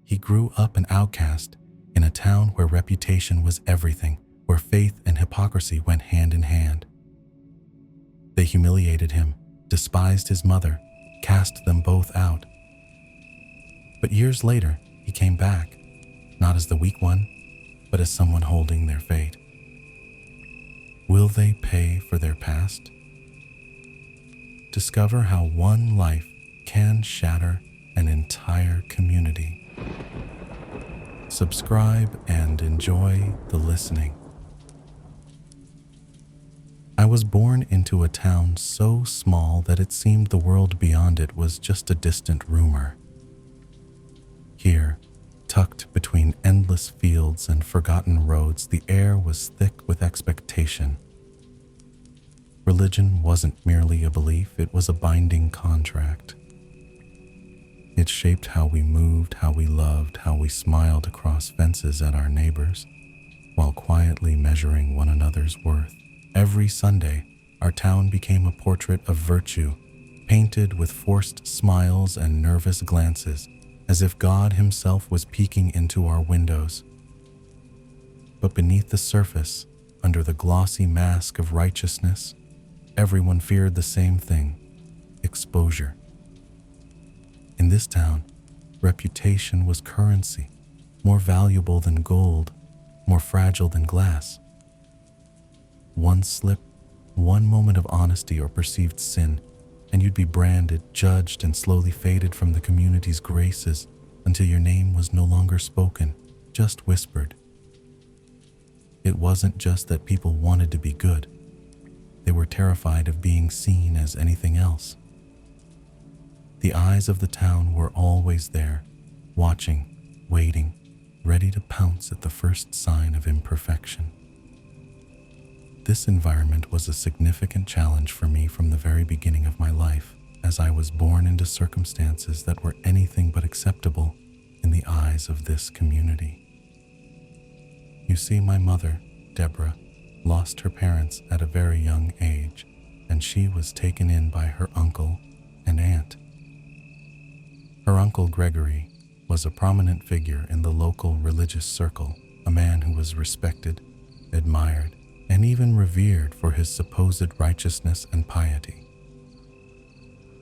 He grew up an outcast in a town where reputation was everything, where faith and hypocrisy went hand in hand. They humiliated him, despised his mother, cast them both out. But years later, he came back, not as the weak one, but as someone holding their fate. Will they pay for their past? Discover how one life can shatter an entire community. Subscribe and enjoy the listening. I was born into a town so small that it seemed the world beyond it was just a distant rumor. Here, tucked between endless fields and forgotten roads, the air was thick with expectation. Religion wasn't merely a belief, it was a binding contract. It shaped how we moved, how we loved, how we smiled across fences at our neighbors, while quietly measuring one another's worth. Every Sunday, our town became a portrait of virtue, painted with forced smiles and nervous glances, as if God himself was peeking into our windows. But beneath the surface, under the glossy mask of righteousness, everyone feared the same thing: exposure. In this town, reputation was currency, more valuable than gold, more fragile than glass. One slip, one moment of honesty or perceived sin, and you'd be branded, judged, and slowly faded from the community's graces until your name was no longer spoken, just whispered. It wasn't just that people wanted to be good. They were terrified of being seen as anything else. The eyes of the town were always there, watching, waiting, ready to pounce at the first sign of imperfection. This environment was a significant challenge for me from the very beginning of my life, as I was born into circumstances that were anything but acceptable in the eyes of this community. You see, my mother, Deborah, lost her parents at a very young age, and she was taken in by her uncle and aunt. Her uncle Gregory was a prominent figure in the local religious circle, a man who was respected, admired, and even revered for his supposed righteousness and piety.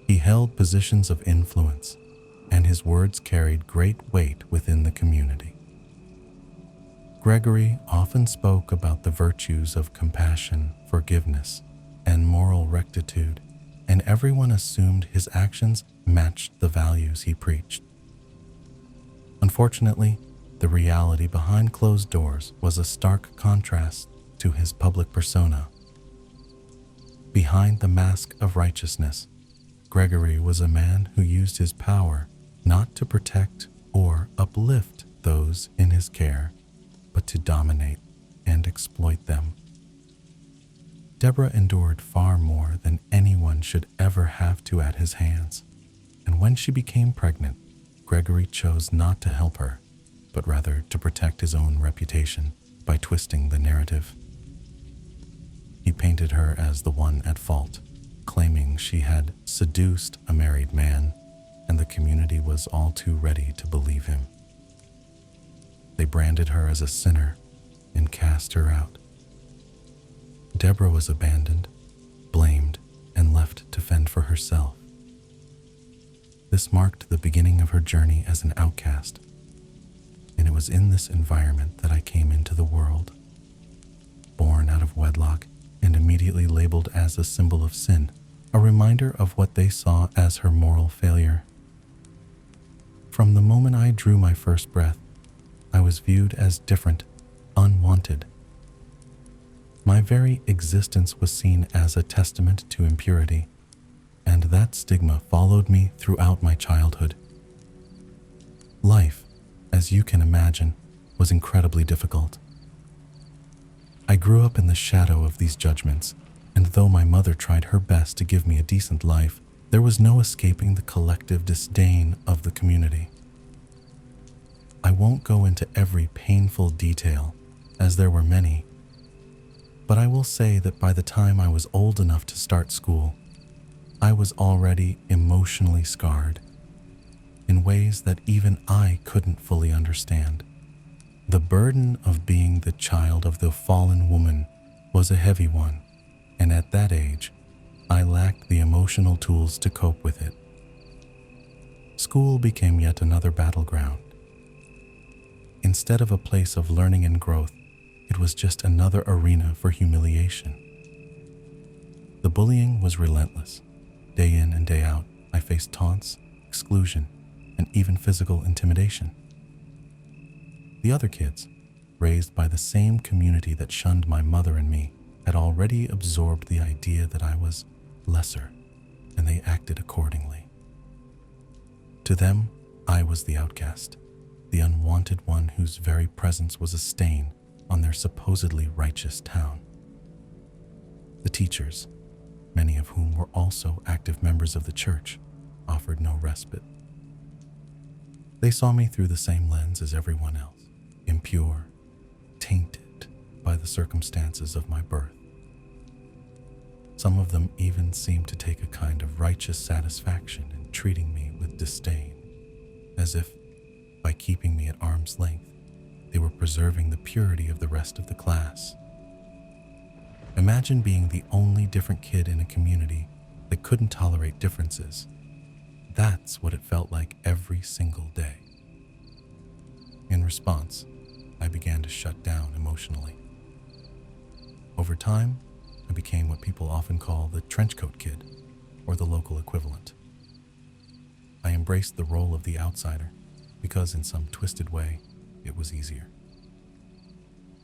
He held positions of influence, and his words carried great weight within the community. Gregory often spoke about the virtues of compassion, forgiveness, and moral rectitude, and everyone assumed his actions matched the values he preached. Unfortunately, the reality behind closed doors was a stark contrast to his public persona. Behind the mask of righteousness, Gregory was a man who used his power not to protect or uplift those in his care, but to dominate and exploit them. Deborah endured far more than anyone should ever have to at his hands, and when she became pregnant, Gregory chose not to help her, but rather to protect his own reputation by twisting the narrative. He painted her as the one at fault, claiming she had seduced a married man, and the community was all too ready to believe him. They branded her as a sinner and cast her out. Deborah was abandoned, blamed, and left to fend for herself. This marked the beginning of her journey as an outcast, and it was in this environment that I came into the world. Born out of wedlock and immediately labeled as a symbol of sin, a reminder of what they saw as her moral failure. From the moment I drew my first breath, I was viewed as different, unwanted. My very existence was seen as a testament to impurity, and that stigma followed me throughout my childhood. Life, as you can imagine, was incredibly difficult. I grew up in the shadow of these judgments, and though my mother tried her best to give me a decent life, there was no escaping the collective disdain of the community. I won't go into every painful detail, as there were many, but I will say that by the time I was old enough to start school, I was already emotionally scarred. in ways that even I couldn't fully understand. The burden of being the child of the fallen woman was a heavy one, and at that age, I lacked the emotional tools to cope with it. School became yet another battleground. Instead of a place of learning and growth, it was just another arena for humiliation. The bullying was relentless. Day in and day out, I faced taunts, exclusion, and even physical intimidation. The other kids, raised by the same community that shunned my mother and me, had already absorbed the idea that I was lesser, and they acted accordingly. To them, I was the outcast, the unwanted one whose very presence was a stain on their supposedly righteous town. The teachers, many of whom were also active members of the church, offered no respite. They saw me through the same lens as everyone else, impure, tainted by the circumstances of my birth. Some of them even seemed to take a kind of righteous satisfaction in treating me with disdain, as if, by keeping me at arm's length, they were preserving the purity of the rest of the class. Imagine being the only different kid in a community that couldn't tolerate differences. That's what it felt like every single day. In response, I began to shut down emotionally. Over time, I became what people often call the trenchcoat kid, or the local equivalent. I embraced the role of the outsider because in some twisted way, it was easier.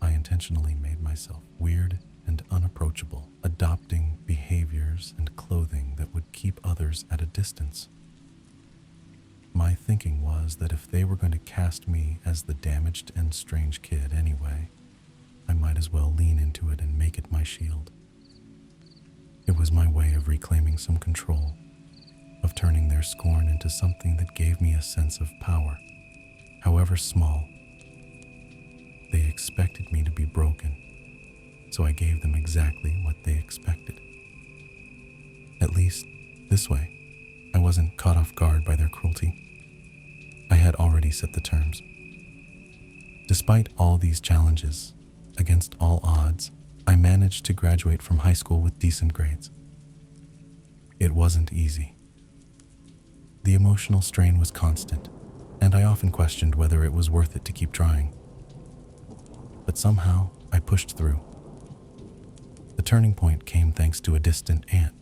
I intentionally made myself weird and unapproachable, adopting behaviors and clothing that would keep others at a distance. My thinking was that if they were going to cast me as the damaged and strange kid anyway, I might as well lean into it and make it my shield. It was my way of reclaiming some control, of turning their scorn into something that gave me a sense of power, however small. They expected me to be broken, so I gave them exactly what they expected. At least, this way, I wasn't caught off guard by their cruelty. I had already set the terms. Despite all these challenges, against all odds, I managed to graduate from high school with decent grades. It wasn't easy. The emotional strain was constant, and I often questioned whether it was worth it to keep trying. But somehow, I pushed through. The turning point came thanks to a distant aunt,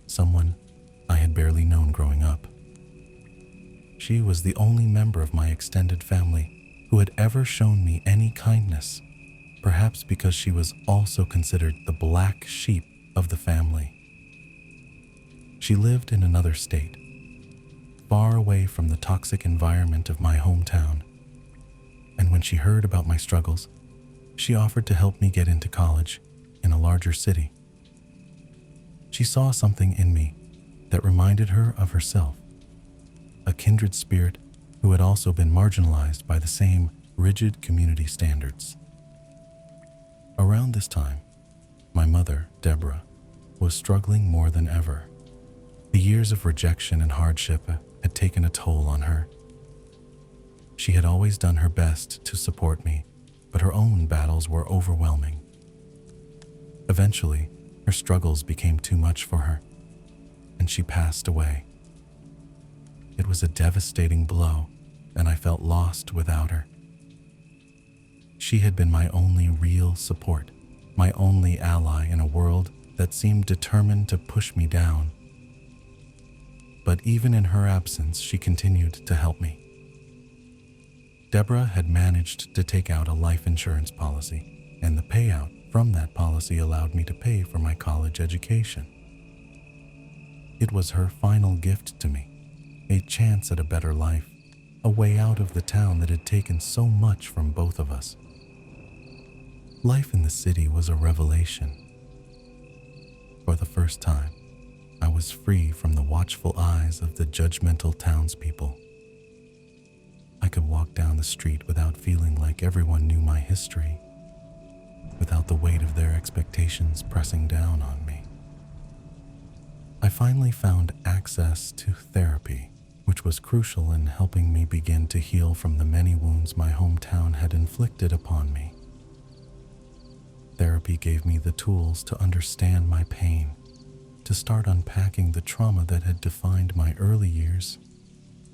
someone I had barely known growing up. She was the only member of my extended family who had ever shown me any kindness, perhaps because she was also considered the black sheep of the family. She lived in another state, far away from the toxic environment of my hometown, and when she heard about my struggles, she offered to help me get into college in a larger city. She saw something in me that reminded her of herself, a kindred spirit who had also been marginalized by the same rigid community standards. Around this time, my mother, Deborah, was struggling more than ever. The years of rejection and hardship had taken a toll on her. She had always done her best to support me, but her own battles were overwhelming. Eventually, her struggles became too much for her, and she passed away. It was a devastating blow, and I felt lost without her. She had been my only real support, my only ally in a world that seemed determined to push me down. But even in her absence, she continued to help me. Deborah had managed to take out a life insurance policy, and the payout from that policy allowed me to pay for my college education. It was her final gift to me, a chance at a better life, a way out of the town that had taken so much from both of us. Life in the city was a revelation. For the first time, I was free from the watchful eyes of the judgmental townspeople. I could walk down the street without feeling like everyone knew my history, without the weight of their expectations pressing down on me. I finally found access to therapy, which was crucial in helping me begin to heal from the many wounds my hometown had inflicted upon me. Therapy gave me the tools to understand my pain, to start unpacking the trauma that had defined my early years,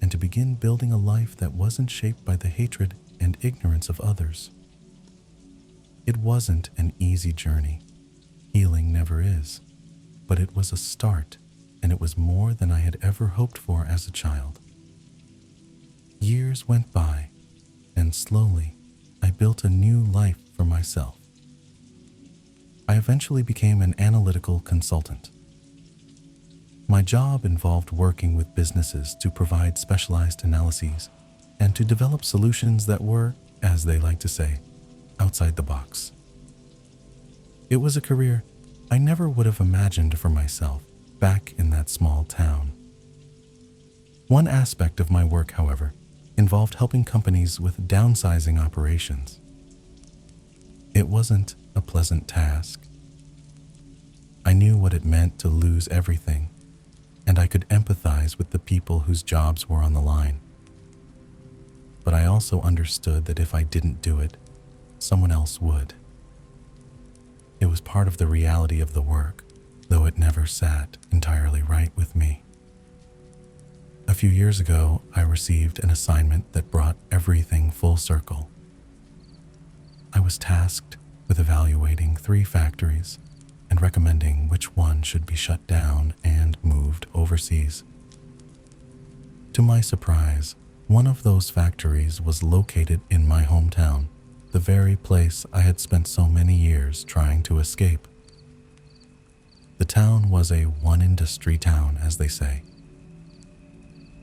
and to begin building a life that wasn't shaped by the hatred and ignorance of others. It wasn't an easy journey. Healing never is, but it was a start, and it was more than I had ever hoped for as a child. Years went by, and slowly I built a new life for myself. I eventually became an analytical consultant. My job involved working with businesses to provide specialized analyses and to develop solutions that were, as they like to say, outside the box. It was a career I never would have imagined for myself back in that small town. One aspect of my work, however, involved helping companies with downsizing operations. It wasn't a pleasant task. I knew what it meant to lose everything, and I could empathize with the people whose jobs were on the line. But I also understood that if I didn't do it, someone else would. It was part of the reality of the work, though it never sat entirely right with me. A few years ago, I received an assignment that brought everything full circle. I was tasked with evaluating 3 factories and recommending which one should be shut down and moved overseas. To my surprise, one of those factories was located in my hometown, the very place I had spent so many years trying to escape. The town was a one-industry town, as they say.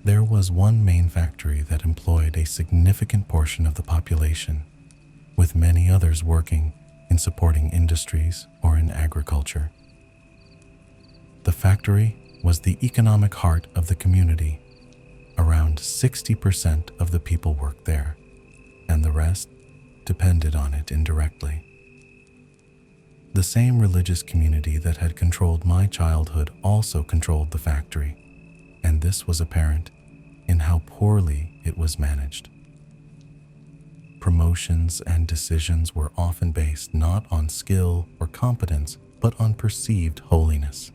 There was one main factory that employed a significant portion of the population, with many others working in supporting industries or in agriculture. The factory was the economic heart of the community. Around 60% of the people worked there, and the rest depended on it indirectly. The same religious community that had controlled my childhood also controlled the factory, and this was apparent in how poorly it was managed. Promotions and decisions were often based not on skill or competence, but on perceived holiness.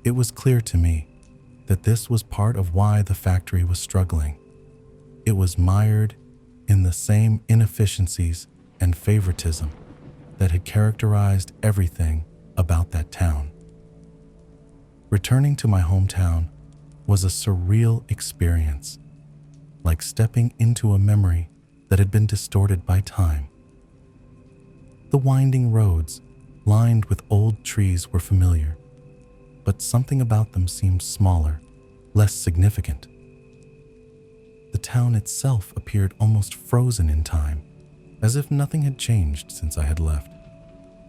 It was clear to me that this was part of why the factory was struggling. It was mired in the same inefficiencies and favoritism that had characterized everything about that town. Returning to my hometown was a surreal experience, like stepping into a memory that had been distorted by time. The winding roads, lined with old trees, were familiar, but something about them seemed smaller, less significant. The town itself appeared almost frozen in time, as if nothing had changed since I had left,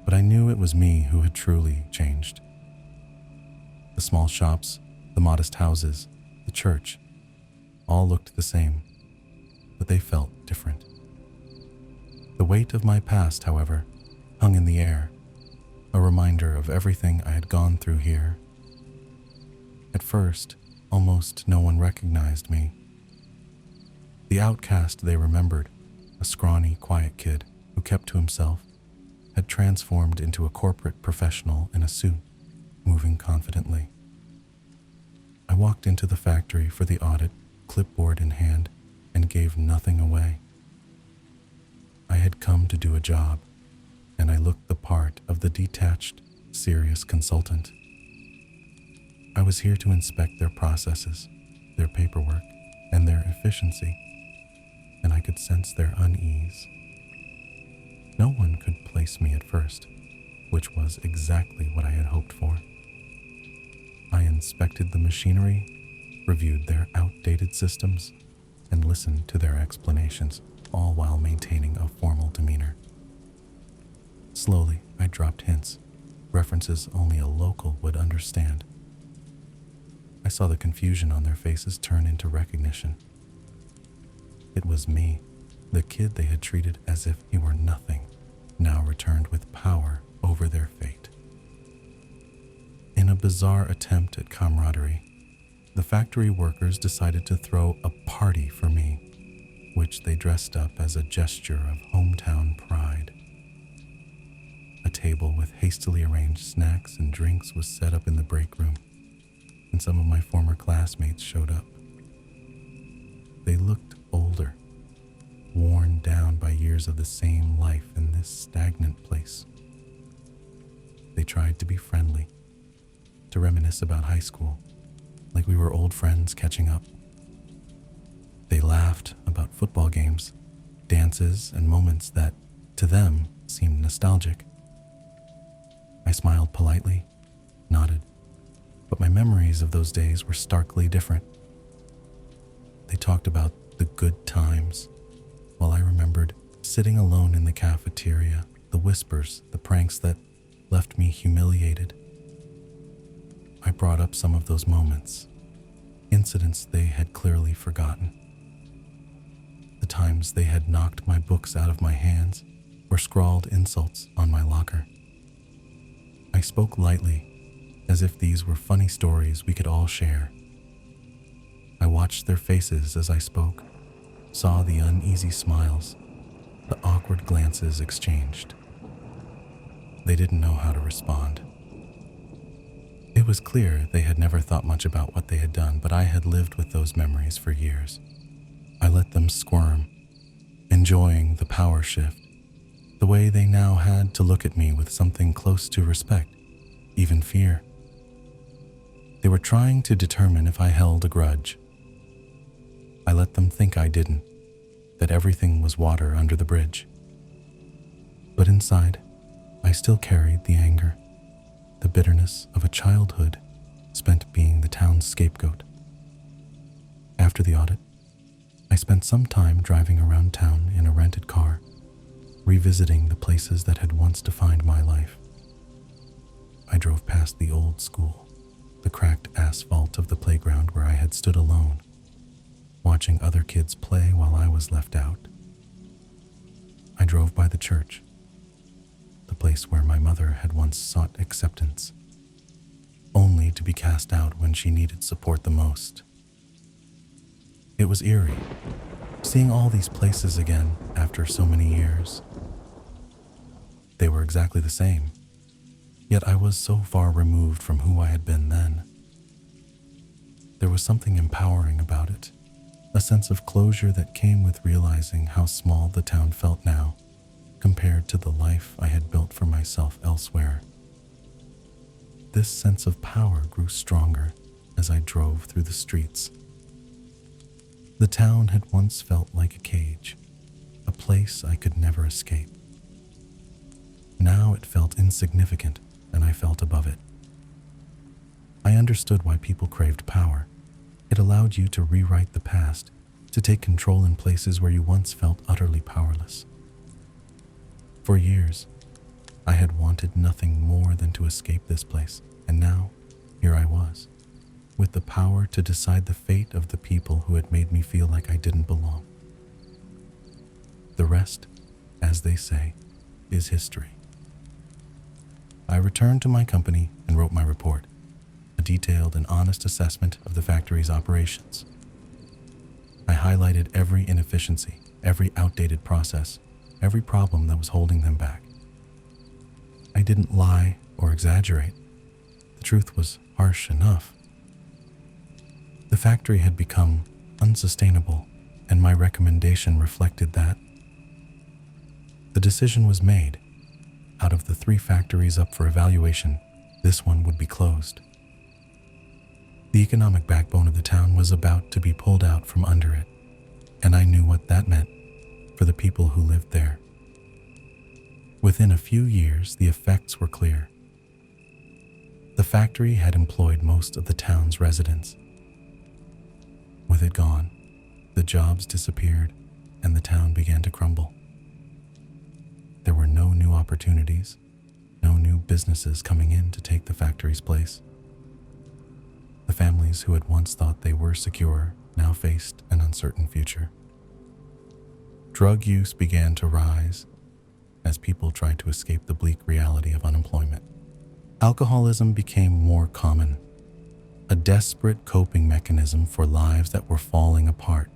but I knew it was me who had truly changed. The small shops, the modest houses, the church, all looked the same, but they felt different. The weight of my past, however, hung in the air, a reminder of everything I had gone through here. At first, almost no one recognized me. The outcast they remembered, a scrawny, quiet kid who kept to himself, had transformed into a corporate professional in a suit, moving confidently. I walked into the factory for the audit, clipboard in hand, and gave nothing away. I had come to do a job, and I looked the part of the detached, serious consultant. I was here to inspect their processes, their paperwork, and their efficiency, and I could sense their unease. No one could place me at first, which was exactly what I had hoped for. I inspected the machinery, reviewed their outdated systems, and listened to their explanations, all while maintaining a formal demeanor. Slowly, I dropped hints, references only a local would understand. I saw the confusion on their faces turn into recognition. It was me, the kid they had treated as if he were nothing, now returned with power over their fate. In a bizarre attempt at camaraderie, The factory workers decided to throw a party for me, which they dressed up as a gesture of hometown pride. A table with hastily arranged snacks and drinks was set up in the break room, and some of my former classmates showed up. They looked older, worn down by years of the same life in this stagnant place. They tried to be friendly, to reminisce about high school, like we were old friends catching up. They laughed about football games, dances, and moments that, to them, seemed nostalgic. I smiled politely, nodded, but my memories of those days were starkly different. They talked about the good times, while I remembered sitting alone in the cafeteria, the whispers, the pranks that left me humiliated. I brought up some of those moments, incidents they had clearly forgotten. The times they had knocked my books out of my hands or scrawled insults on my locker. I spoke lightly, as if these were funny stories we could all share. I watched their faces as I spoke, saw the uneasy smiles, the awkward glances exchanged. They didn't know how to respond. It was clear they had never thought much about what they had done, but I had lived with those memories for years. I let them squirm, enjoying the power shift, the way they now had to look at me with something close to respect, even fear. They were trying to determine if I held a grudge. I let them think I didn't, that everything was water under the bridge. But inside, I still carried the anger, the bitterness of a childhood spent being the town's scapegoat. After the audit, I spent some time driving around town in a rented car, revisiting the places that had once defined my life. I drove past the old school, the cracked asphalt of the playground where I had stood alone, watching other kids play while I was left out. I drove by the church, the place where my mother had once sought acceptance, only to be cast out when she needed support the most. It was eerie, seeing all these places again after so many years. They were exactly the same, yet I was so far removed from who I had been then. There was something empowering about it, a sense of closure that came with realizing how small the town felt now, compared to the life I had built for myself elsewhere. This sense of power grew stronger as I drove through the streets. The town had once felt like a cage, a place I could never escape. Now it felt insignificant, and I felt above it. I understood why people craved power. It allowed you to rewrite the past, to take control in places where you once felt utterly powerless. For years, I had wanted nothing more than to escape this place, and now, here I was, with the power to decide the fate of the people who had made me feel like I didn't belong. The rest, as they say, is history. I returned to my company and wrote my report, a detailed and honest assessment of the factory's operations. I highlighted every inefficiency, every outdated process, every problem that was holding them back. I didn't lie or exaggerate. The truth was harsh enough. The factory had become unsustainable, and my recommendation reflected that. The decision was made. Out of the 3 factories up for evaluation, this one would be closed. The economic backbone of the town was about to be pulled out from under it, and I knew what that meant for the people who lived there. Within a few years, the effects were clear. The factory had employed most of the town's residents. With it gone, the jobs disappeared, and the town began to crumble. There were no new opportunities, no new businesses coming in to take the factory's place. The families who had once thought they were secure now faced an uncertain future. Drug use began to rise as people tried to escape the bleak reality of unemployment. Alcoholism became more common, a desperate coping mechanism for lives that were falling apart.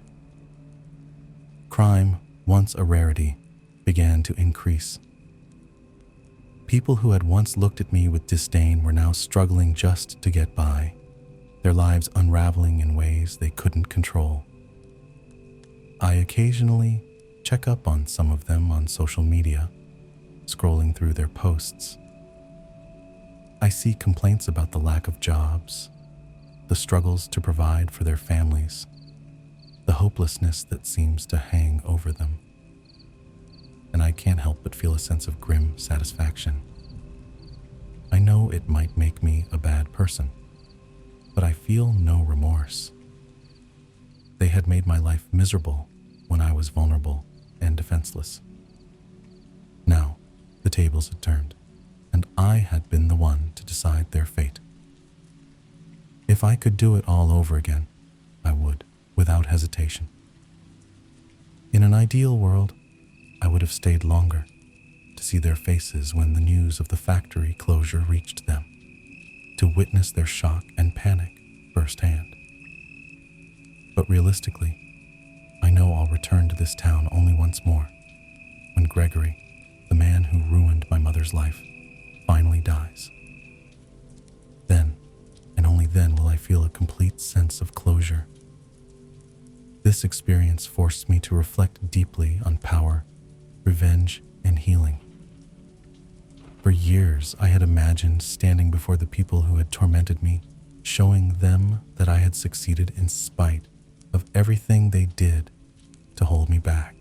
Crime, once a rarity, began to increase. People who had once looked at me with disdain were now struggling just to get by, their lives unraveling in ways they couldn't control. I occasionally check up on some of them on social media, scrolling through their posts. I see complaints about the lack of jobs, the struggles to provide for their families, the hopelessness that seems to hang over them. And I can't help but feel a sense of grim satisfaction. I know it might make me a bad person, but I feel no remorse. They had made my life miserable when I was vulnerable and defenseless. Now, the tables had turned, and I had been the one to decide their fate. If I could do it all over again, I would, without hesitation. In an ideal world, I would have stayed longer to see their faces when the news of the factory closure reached them, to witness their shock and panic firsthand. But realistically, I know I'll return to this town only once more, when Gregory, the man who ruined my mother's life, finally dies. Then, and only then, will I feel a complete sense of closure. This experience forced me to reflect deeply on power, revenge, and healing. For years, I had imagined standing before the people who had tormented me, showing them that I had succeeded in spite of everything they did to hold me back.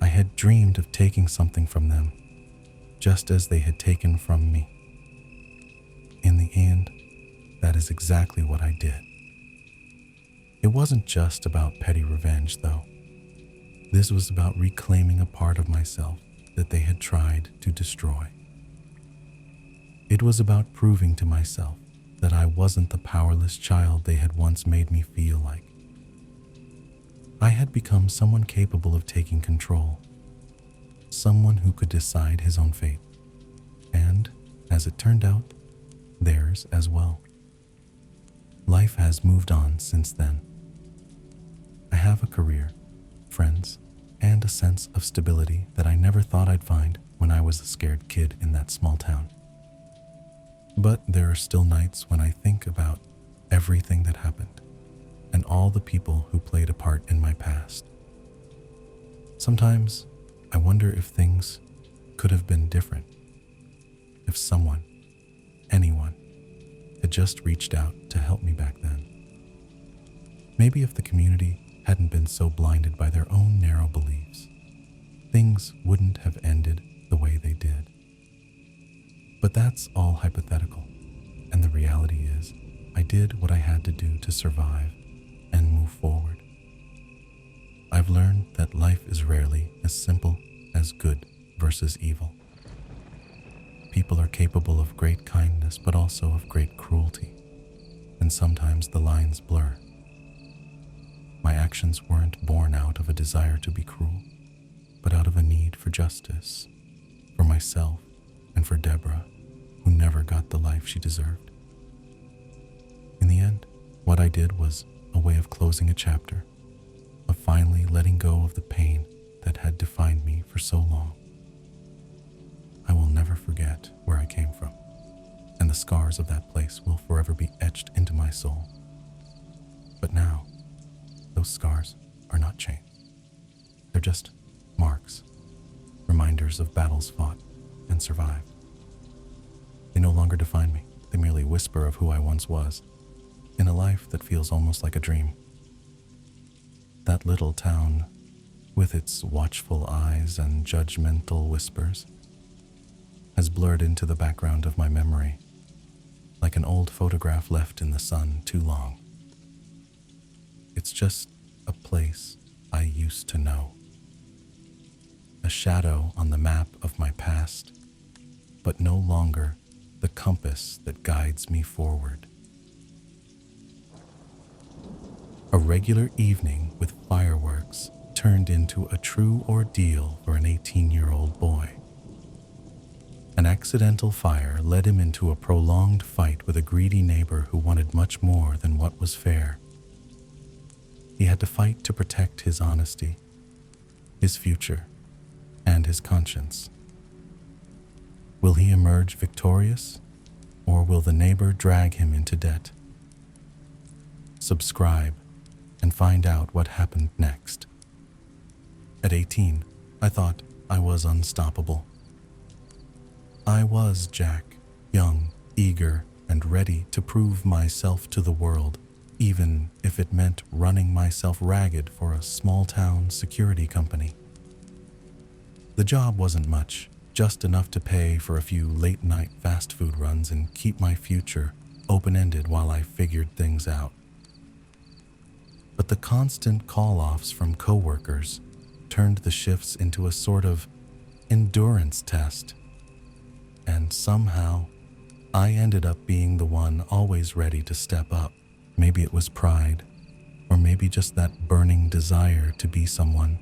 I had dreamed of taking something from them, just as they had taken from me. In the end, that is exactly what I did. It wasn't just about petty revenge, though. This was about reclaiming a part of myself that they had tried to destroy. It was about proving to myself that I wasn't the powerless child they had once made me feel like. I had become someone capable of taking control, someone who could decide his own fate, and, as it turned out, theirs as well. Life has moved on since then. I have a career, friends, and a sense of stability that I never thought I'd find when I was a scared kid in that small town. But there are still nights when I think about everything that happened and all the people who played a part in my past. Sometimes I wonder if things could have been different, if someone, anyone, had just reached out to help me back then. Maybe if the community hadn't been so blinded by their own narrow beliefs, things wouldn't have ended the way they did. But that's all hypothetical, and the reality is, I did what I had to do to survive and move forward. I've learned that life is rarely as simple as good versus evil. People are capable of great kindness, but also of great cruelty, and sometimes the lines blur. My actions weren't born out of a desire to be cruel, but out of a need for justice, for myself and for Deborah, who never got the life she deserved. In the end, what I did was a way of closing a chapter, of finally letting go of the pain that had defined me for so long. I will never forget where I came from, and the scars of that place will forever be etched into my soul. But now, those scars are not chains. They're just marks, reminders of battles fought and survived. They no longer define me. They merely whisper of who I once was, in a life that feels almost like a dream. That little town, with its watchful eyes and judgmental whispers, has blurred into the background of my memory, like an old photograph left in the sun too long. It's just a place I used to know. A shadow on the map of my past, but no longer the compass that guides me forward. A regular evening with fireworks turned into a true ordeal for an 18-year-old boy. An accidental fire led him into a prolonged fight with a greedy neighbor who wanted much more than what was fair. He had to fight to protect his honesty, his future, and his conscience. Will he emerge victorious, or will the neighbor drag him into debt? Subscribe and find out what happened next. At 18, I thought I was unstoppable. I was Jack, young, eager, and ready to prove myself to the world, even if it meant running myself ragged for a small-town security company. The job wasn't much, just enough to pay for a few late-night fast food runs and keep my future open-ended while I figured things out. But the constant call-offs from coworkers turned the shifts into a sort of endurance test. And somehow, I ended up being the one always ready to step up. Maybe it was pride, or maybe just that burning desire to be someone.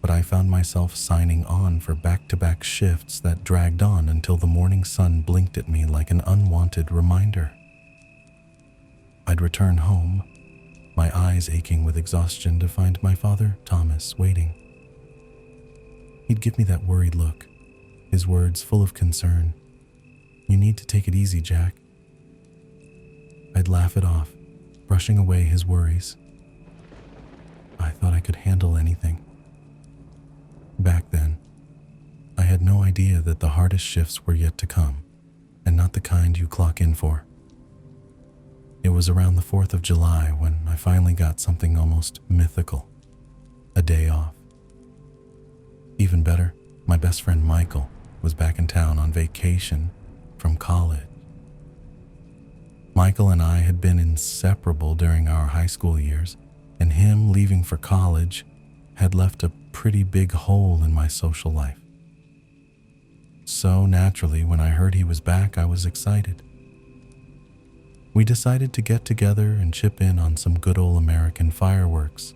But I found myself signing on for back-to-back shifts that dragged on until the morning sun blinked at me like an unwanted reminder. I'd return home, my eyes aching with exhaustion, to find my father, Thomas, waiting. He'd give me that worried look, his words full of concern. "You need to take it easy, Jack." I'd laugh it off, brushing away his worries. I thought I could handle anything. Back then, I had no idea that the hardest shifts were yet to come, and not the kind you clock in for. It was around the 4th of July when I finally got something almost mythical, a day off. Even better, my best friend Michael was back in town on vacation from college. Michael and I had been inseparable during our high school years, and him leaving for college had left a pretty big hole in my social life. So naturally, when I heard he was back, I was excited. We decided to get together and chip in on some good old American fireworks,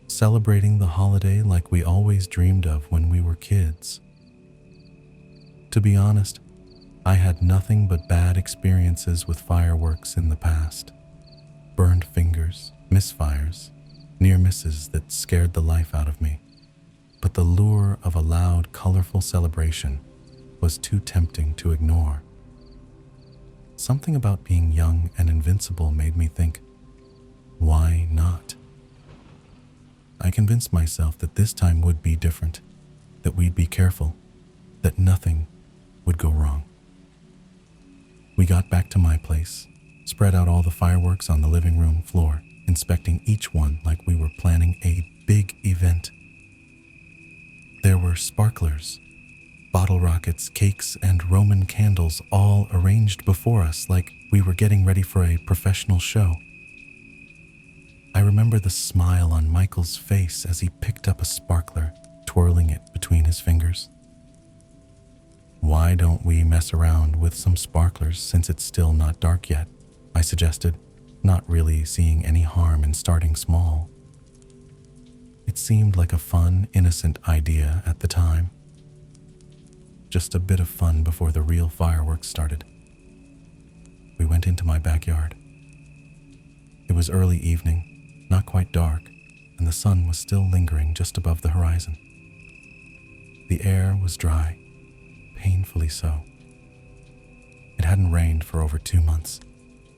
celebrating the holiday like we always dreamed of when we were kids. To be honest, I had nothing but bad experiences with fireworks in the past. Burned fingers, misfires, near misses that scared the life out of me. But the lure of a loud, colorful celebration was too tempting to ignore. Something about being young and invincible made me think, why not? I convinced myself that this time would be different, that we'd be careful, that nothing would go wrong. We got back to my place, spread out all the fireworks on the living room floor, inspecting each one like we were planning a big event. There were sparklers, bottle rockets, cakes, and Roman candles all arranged before us like we were getting ready for a professional show. I remember the smile on Michael's face as he picked up a sparkler, twirling it between his fingers. "Why don't we mess around with some sparklers since it's still not dark yet?" I suggested, not really seeing any harm in starting small. It seemed like a fun, innocent idea at the time. Just a bit of fun before the real fireworks started. We went into my backyard. It was early evening, not quite dark, and the sun was still lingering just above the horizon. The air was dry, painfully so. It hadn't rained for over 2 months,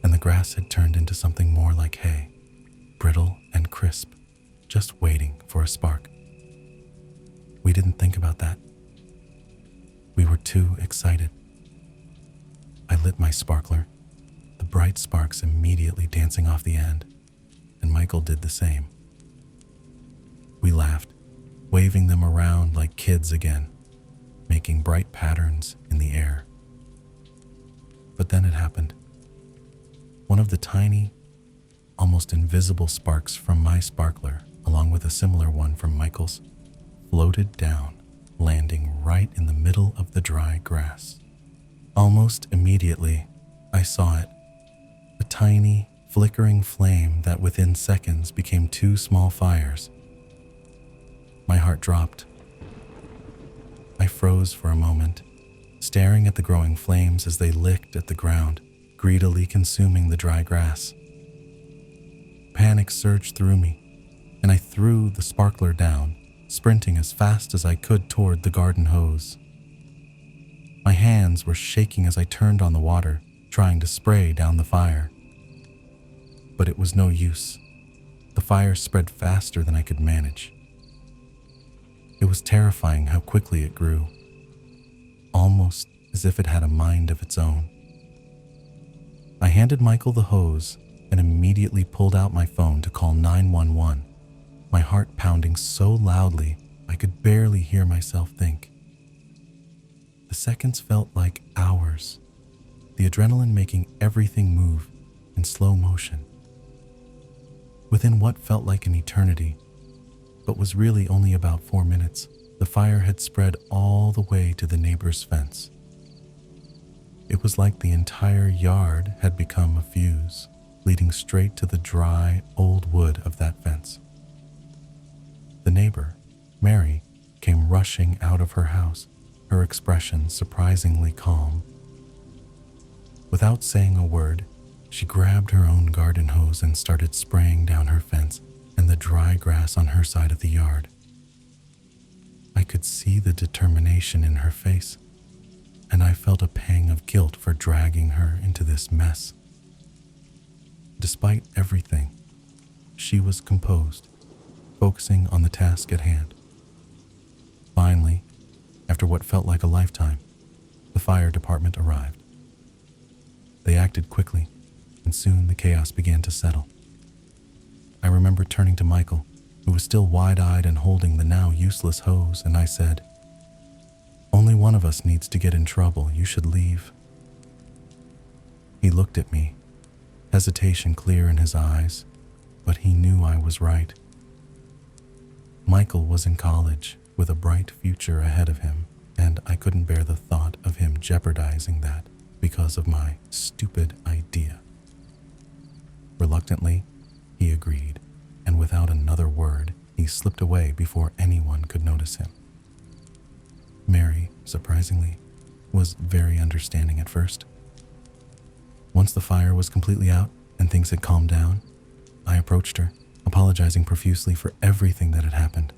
and the grass had turned into something more like hay, brittle and crisp, just waiting for a spark. We didn't think about that. We were too excited. I lit my sparkler, the bright sparks immediately dancing off the end, and Michael did the same. We laughed, waving them around like kids again, making bright patterns in the air. But then it happened. One of the tiny, almost invisible sparks from my sparkler, along with a similar one from Michael's, floated down, landing right in the middle of the dry grass. Almost immediately, I saw it, a tiny, flickering flame that within seconds became 2 small fires. My heart dropped. I froze for a moment, staring at the growing flames as they licked at the ground, greedily consuming the dry grass. Panic surged through me, and I threw the sparkler down, sprinting as fast as I could toward the garden hose. My hands were shaking as I turned on the water, trying to spray down the fire. But it was no use. The fire spread faster than I could manage. It was terrifying how quickly it grew, almost as if it had a mind of its own. I handed Michael the hose and immediately pulled out my phone to call 911, my heart pounding so loudly I could barely hear myself think. The seconds felt like hours, the adrenaline making everything move in slow motion. Within what felt like an eternity, but was really only about 4 minutes, the fire had spread all the way to the neighbor's fence. It was like the entire yard had become a fuse, leading straight to the dry, old wood of that fence. The neighbor, Mary, came rushing out of her house, her expression surprisingly calm. Without saying a word, she grabbed her own garden hose and started spraying down her fence and the dry grass on her side of the yard. I could see the determination in her face, and I felt a pang of guilt for dragging her into this mess. Despite everything, she was composed, focusing on the task at hand. Finally, after what felt like a lifetime, the fire department arrived. They acted quickly, and soon the chaos began to settle. I remember turning to Michael, who was still wide-eyed and holding the now useless hose, and I said, "Only one of us needs to get in trouble. You should leave." He looked at me, hesitation clear in his eyes, but he knew I was right. Michael was in college with a bright future ahead of him, and I couldn't bear the thought of him jeopardizing that because of my stupid idea. Reluctantly, he agreed, and without another word, he slipped away before anyone could notice him. Mary, surprisingly, was very understanding at first. Once the fire was completely out and things had calmed down, I approached her, apologizing profusely for everything that had happened.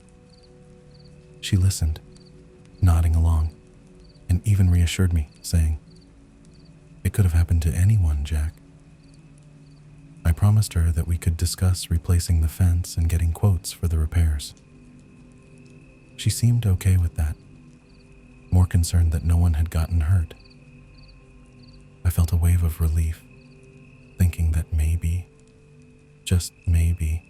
She listened, nodding along, and even reassured me, saying, "It could have happened to anyone, Jack." I promised her that we could discuss replacing the fence and getting quotes for the repairs. She seemed okay with that, more concerned that no one had gotten hurt. I felt a wave of relief, thinking that maybe, just maybe,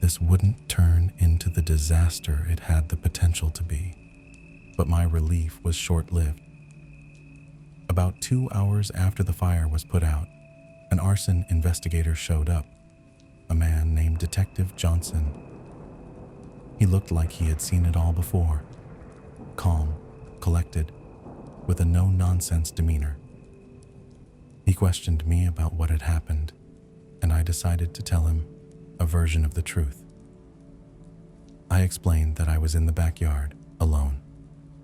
this wouldn't turn into the disaster it had the potential to be. But my relief was short-lived. About 2 hours after the fire was put out, an arson investigator showed up, a man named Detective Johnson. He looked like he had seen it all before, calm, collected, with a no-nonsense demeanor. He questioned me about what had happened, and I decided to tell him a version of the truth. I explained that I was in the backyard, alone,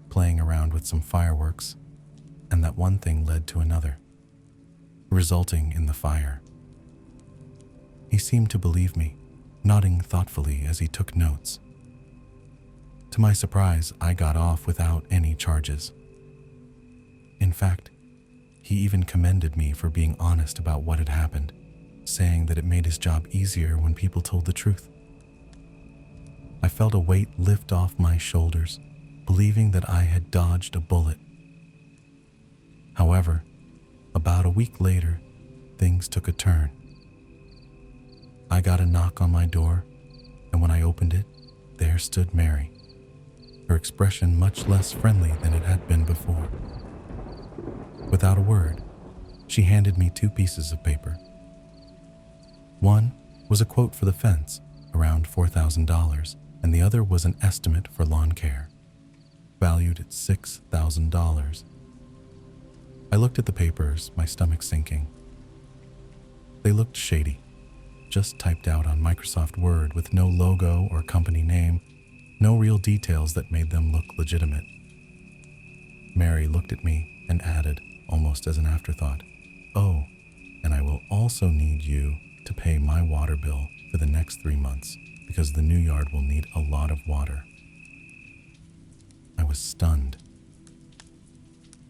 playing around with some fireworks, and that one thing led to another, resulting in the fire. He seemed to believe me, nodding thoughtfully as he took notes. To my surprise, I got off without any charges. In fact, he even commended me for being honest about what had happened, saying that it made his job easier when people told the truth. I felt a weight lift off my shoulders, believing that I had dodged a bullet. However, about a week later, things took a turn. I got a knock on my door, and when I opened it, there stood Mary, her expression much less friendly than it had been before. Without a word, she handed me 2 pieces of paper. One was a quote for the fence, around $4,000, and the other was an estimate for lawn care, valued at $6,000. I looked at the papers, my stomach sinking. They looked shady, just typed out on Microsoft Word with no logo or company name, no real details that made them look legitimate. Mary looked at me and added, almost as an afterthought, "Oh, and I will also need you to pay my water bill for the next 3 months because the new yard will need a lot of water." I was stunned.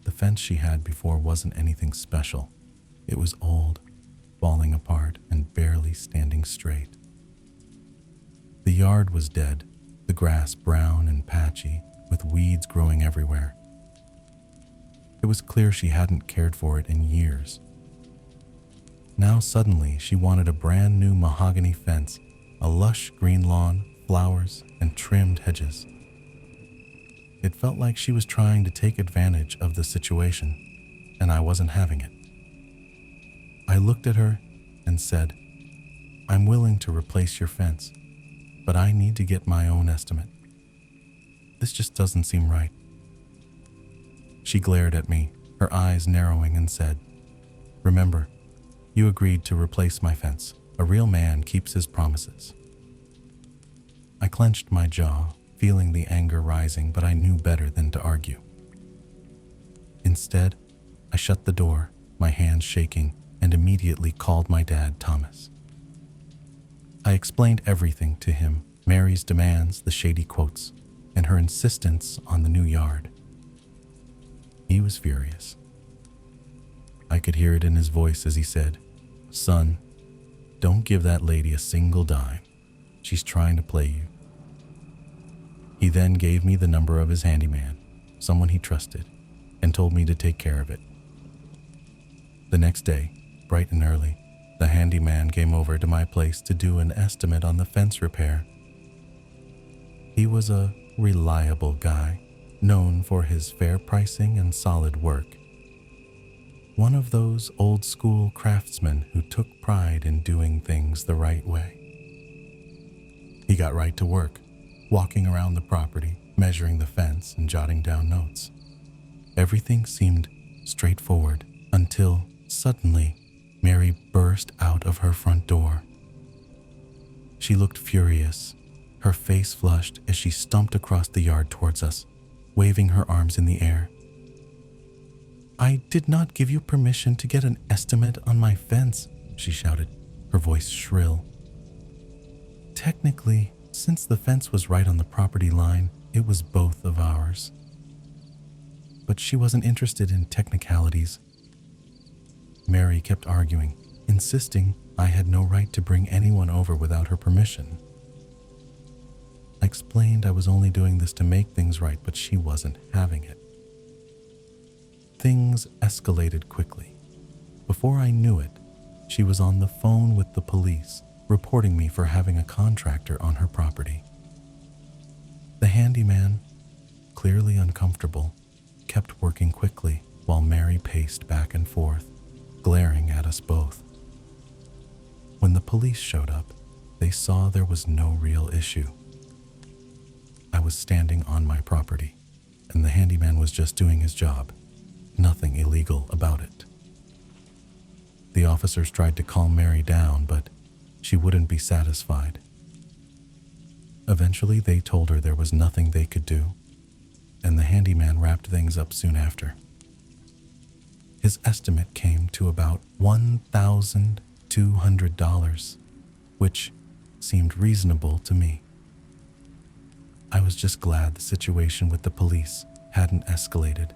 The fence she had before wasn't anything special. It was old, falling apart, and barely standing straight. The yard was dead, the grass brown and patchy, with weeds growing everywhere. It was clear she hadn't cared for it in years. Now suddenly she wanted a brand new mahogany fence, a lush green lawn, flowers, and trimmed hedges. It felt like she was trying to take advantage of the situation, and I wasn't having it. I looked at her and said, "I'm willing to replace your fence, but I need to get my own estimate. This just doesn't seem right." She glared at me, her eyes narrowing, and said, "Remember, you agreed to replace my fence. A real man keeps his promises." I clenched my jaw, feeling the anger rising, but I knew better than to argue. Instead, I shut the door, my hands shaking, and immediately called my dad, Thomas. I explained everything to him, Mary's demands, the shady quotes, and her insistence on the new yard. He was furious. I could hear it in his voice as he said, "Son, don't give that lady a single dime. She's trying to play you." He then gave me the number of his handyman, someone he trusted, and told me to take care of it. The next day, bright and early, the handyman came over to my place to do an estimate on the fence repair. He was a reliable guy, known for his fair pricing and solid work. One of those old-school craftsmen who took pride in doing things the right way. He got right to work, walking around the property, measuring the fence, and jotting down notes. Everything seemed straightforward until, suddenly, Mary burst out of her front door. She looked furious, her face flushed as she stomped across the yard towards us, waving her arms in the air. "I did not give you permission to get an estimate on my fence," she shouted, her voice shrill. Technically, since the fence was right on the property line, it was both of ours. But she wasn't interested in technicalities. Mary kept arguing, insisting I had no right to bring anyone over without her permission. I explained I was only doing this to make things right, but she wasn't having it. Things escalated quickly. Before I knew it, she was on the phone with the police, reporting me for having a contractor on her property. The handyman, clearly uncomfortable, kept working quickly while Mary paced back and forth, glaring at us both. When the police showed up, they saw there was no real issue. I was standing on my property, and the handyman was just doing his job. Nothing illegal about it. The officers tried to calm Mary down, but she wouldn't be satisfied. Eventually, they told her there was nothing they could do, and the handyman wrapped things up soon after. His estimate came to about $1,200, which seemed reasonable to me. I was just glad the situation with the police hadn't escalated.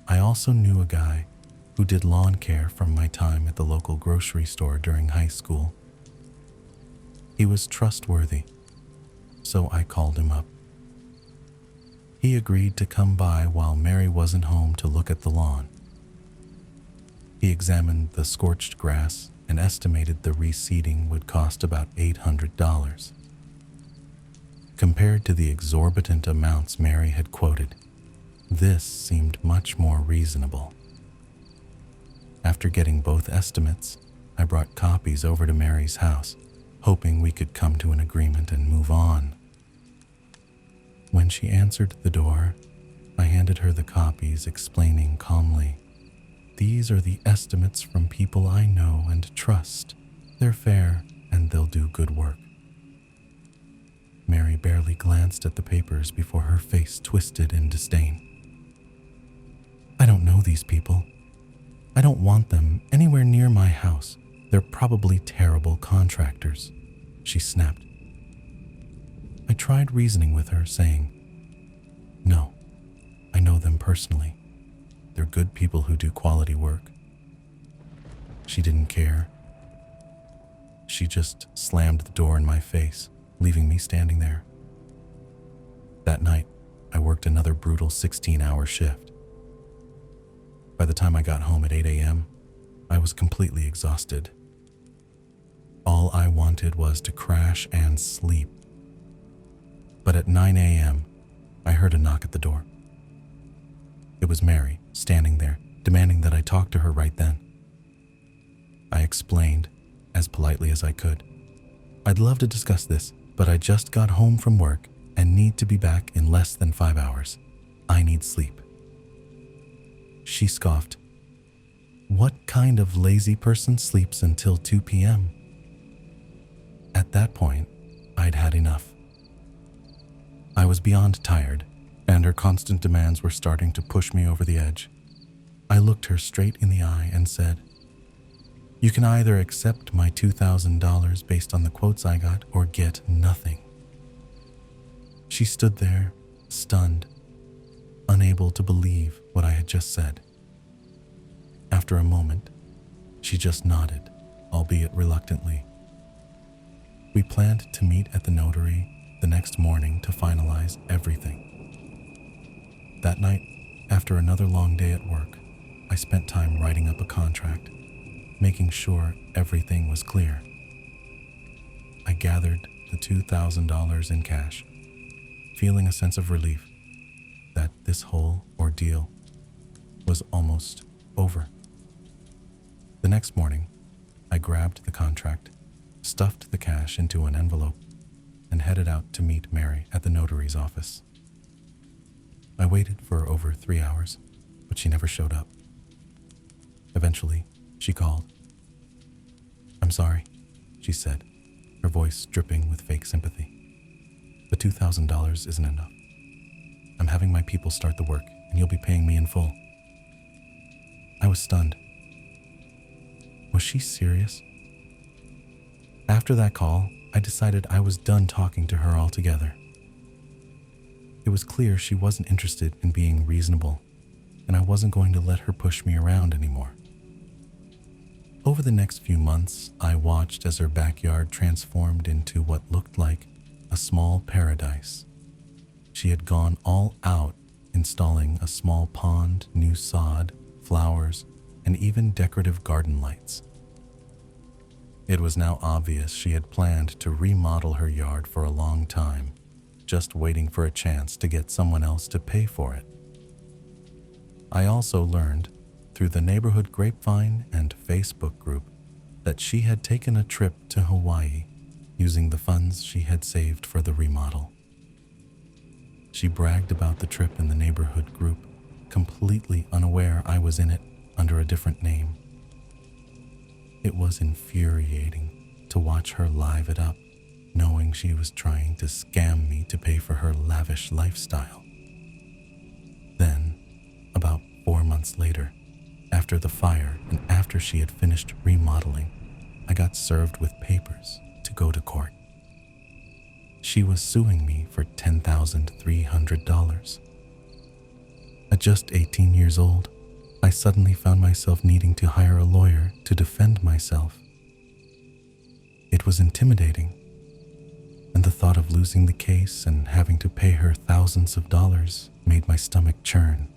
I also knew a guy who did lawn care from my time at the local grocery store during high school. He was trustworthy, so I called him up. He agreed to come by while Mary wasn't home to look at the lawn. He examined the scorched grass and estimated the reseeding would cost about $800. Compared to the exorbitant amounts Mary had quoted, this seemed much more reasonable. After getting both estimates, I brought copies over to Mary's house, hoping we could come to an agreement and move on. When she answered the door, I handed her the copies, explaining calmly, "These are the estimates from people I know and trust. They're fair and they'll do good work." Mary barely glanced at the papers before her face twisted in disdain. know these people. I don't want them anywhere near my house. They're probably terrible contractors," she snapped. I tried reasoning with her, saying, "No, I know them personally. They're good people who do quality work." She didn't care. She just slammed the door in my face, leaving me standing there. That night, I worked another brutal 16-hour shift. By the time I got home at 8 a.m., I was completely exhausted. All I wanted was to crash and sleep. But at 9 a.m., I heard a knock at the door. It was Mary, standing there, demanding that I talk to her right then. I explained, as politely as I could, "I'd love to discuss this, but I just got home from work and need to be back in less than 5 hours. I need sleep." She scoffed. "What kind of lazy person sleeps until 2 p.m.? At that point, I'd had enough. I was beyond tired, and her constant demands were starting to push me over the edge. I looked her straight in the eye and said, "You can either accept my $2,000 based on the quotes I got or get nothing." She stood there, stunned, unable to believe what I had just said. After a moment, she just nodded, albeit reluctantly. We planned to meet at the notary the next morning to finalize everything. That night, after another long day at work, I spent time writing up a contract, making sure everything was clear. I gathered the $2,000 in cash, feeling a sense of relief that this whole ordeal was almost over. The next morning, I grabbed the contract, stuffed the cash into an envelope, and headed out to meet Mary at the notary's office. I waited for over 3 hours, but she never showed up. Eventually, she called. "I'm sorry," she said, her voice dripping with fake sympathy. "The $2,000 isn't enough. I'm having my people start the work, and you'll be paying me in full." I was stunned. Was she serious? After that call, I decided I was done talking to her altogether. It was clear she wasn't interested in being reasonable, and I wasn't going to let her push me around anymore. Over the next few months, I watched as her backyard transformed into what looked like a small paradise. She had gone all out, installing a small pond, new sod, flowers, and even decorative garden lights. It was now obvious she had planned to remodel her yard for a long time, just waiting for a chance to get someone else to pay for it. I also learned, through the neighborhood grapevine and Facebook group, that she had taken a trip to Hawaii using the funds she had saved for the remodel. She bragged about the trip in the neighborhood group, completely unaware I was in it under a different name. It was infuriating to watch her live it up, knowing she was trying to scam me to pay for her lavish lifestyle. Then, about 4 months later, after the fire and after she had finished remodeling, I got served with papers to go to court. She was suing me for $10,300. At just 18 years old, I suddenly found myself needing to hire a lawyer to defend myself. It was intimidating, and the thought of losing the case and having to pay her thousands of dollars made my stomach churn.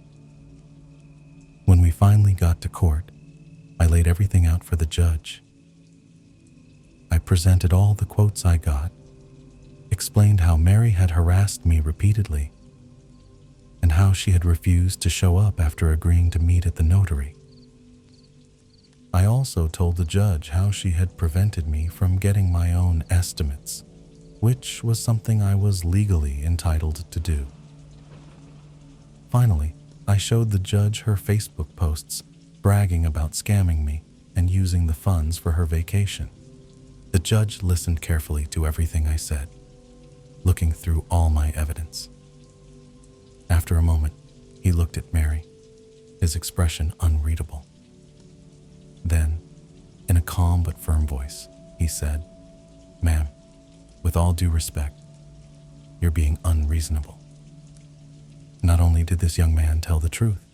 When we finally got to court, I laid everything out for the judge. I presented all the quotes I got, explained how Mary had harassed me repeatedly, and how she had refused to show up after agreeing to meet at the notary. I also told the judge how she had prevented me from getting my own estimates, which was something I was legally entitled to do. Finally, I showed the judge her Facebook posts bragging about scamming me and using the funds for her vacation. The judge listened carefully to everything I said, looking through all my evidence. After a moment, he looked at Mary, his expression unreadable. Then, in a calm but firm voice, he said, "Ma'am, with all due respect, you're being unreasonable." Not only did this young man tell the truth,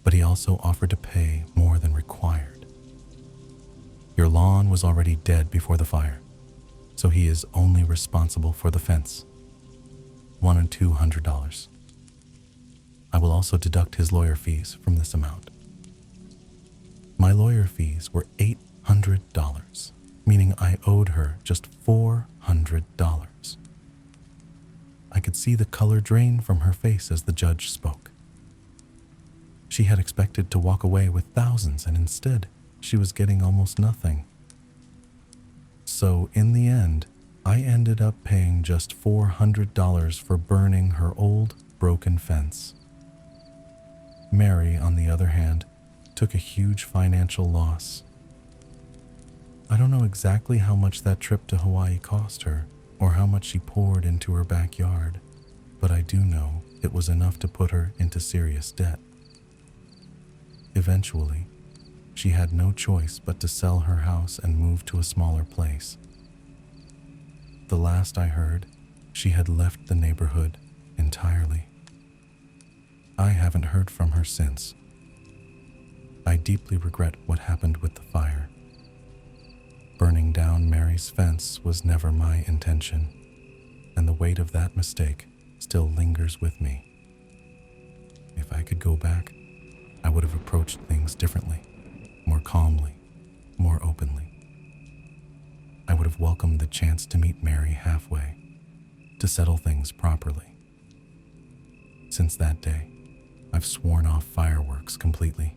but he also offered to pay more than required. Your lawn was already dead before the fire, so he is only responsible for the fence. $100 and $200. I will also deduct his lawyer fees from this amount. My lawyer fees were $800, meaning I owed her just $400. I could see the color drain from her face as the judge spoke. She had expected to walk away with thousands, and instead, she was getting almost nothing. So, in the end, I ended up paying just $400 for burning her old, broken fence. Mary, on the other hand, took a huge financial loss. I don't know exactly how much that trip to Hawaii cost her, or how much she poured into her backyard, but I do know it was enough to put her into serious debt. Eventually, she had no choice but to sell her house and move to a smaller place. The last I heard, she had left the neighborhood entirely. I haven't heard from her since. I deeply regret what happened with the fire. Burning down Mary's fence was never my intention, and the weight of that mistake still lingers with me. If I could go back, I would have approached things differently, more calmly, more openly. I would have welcomed the chance to meet Mary halfway, to settle things properly. Since that day, I've sworn off fireworks completely.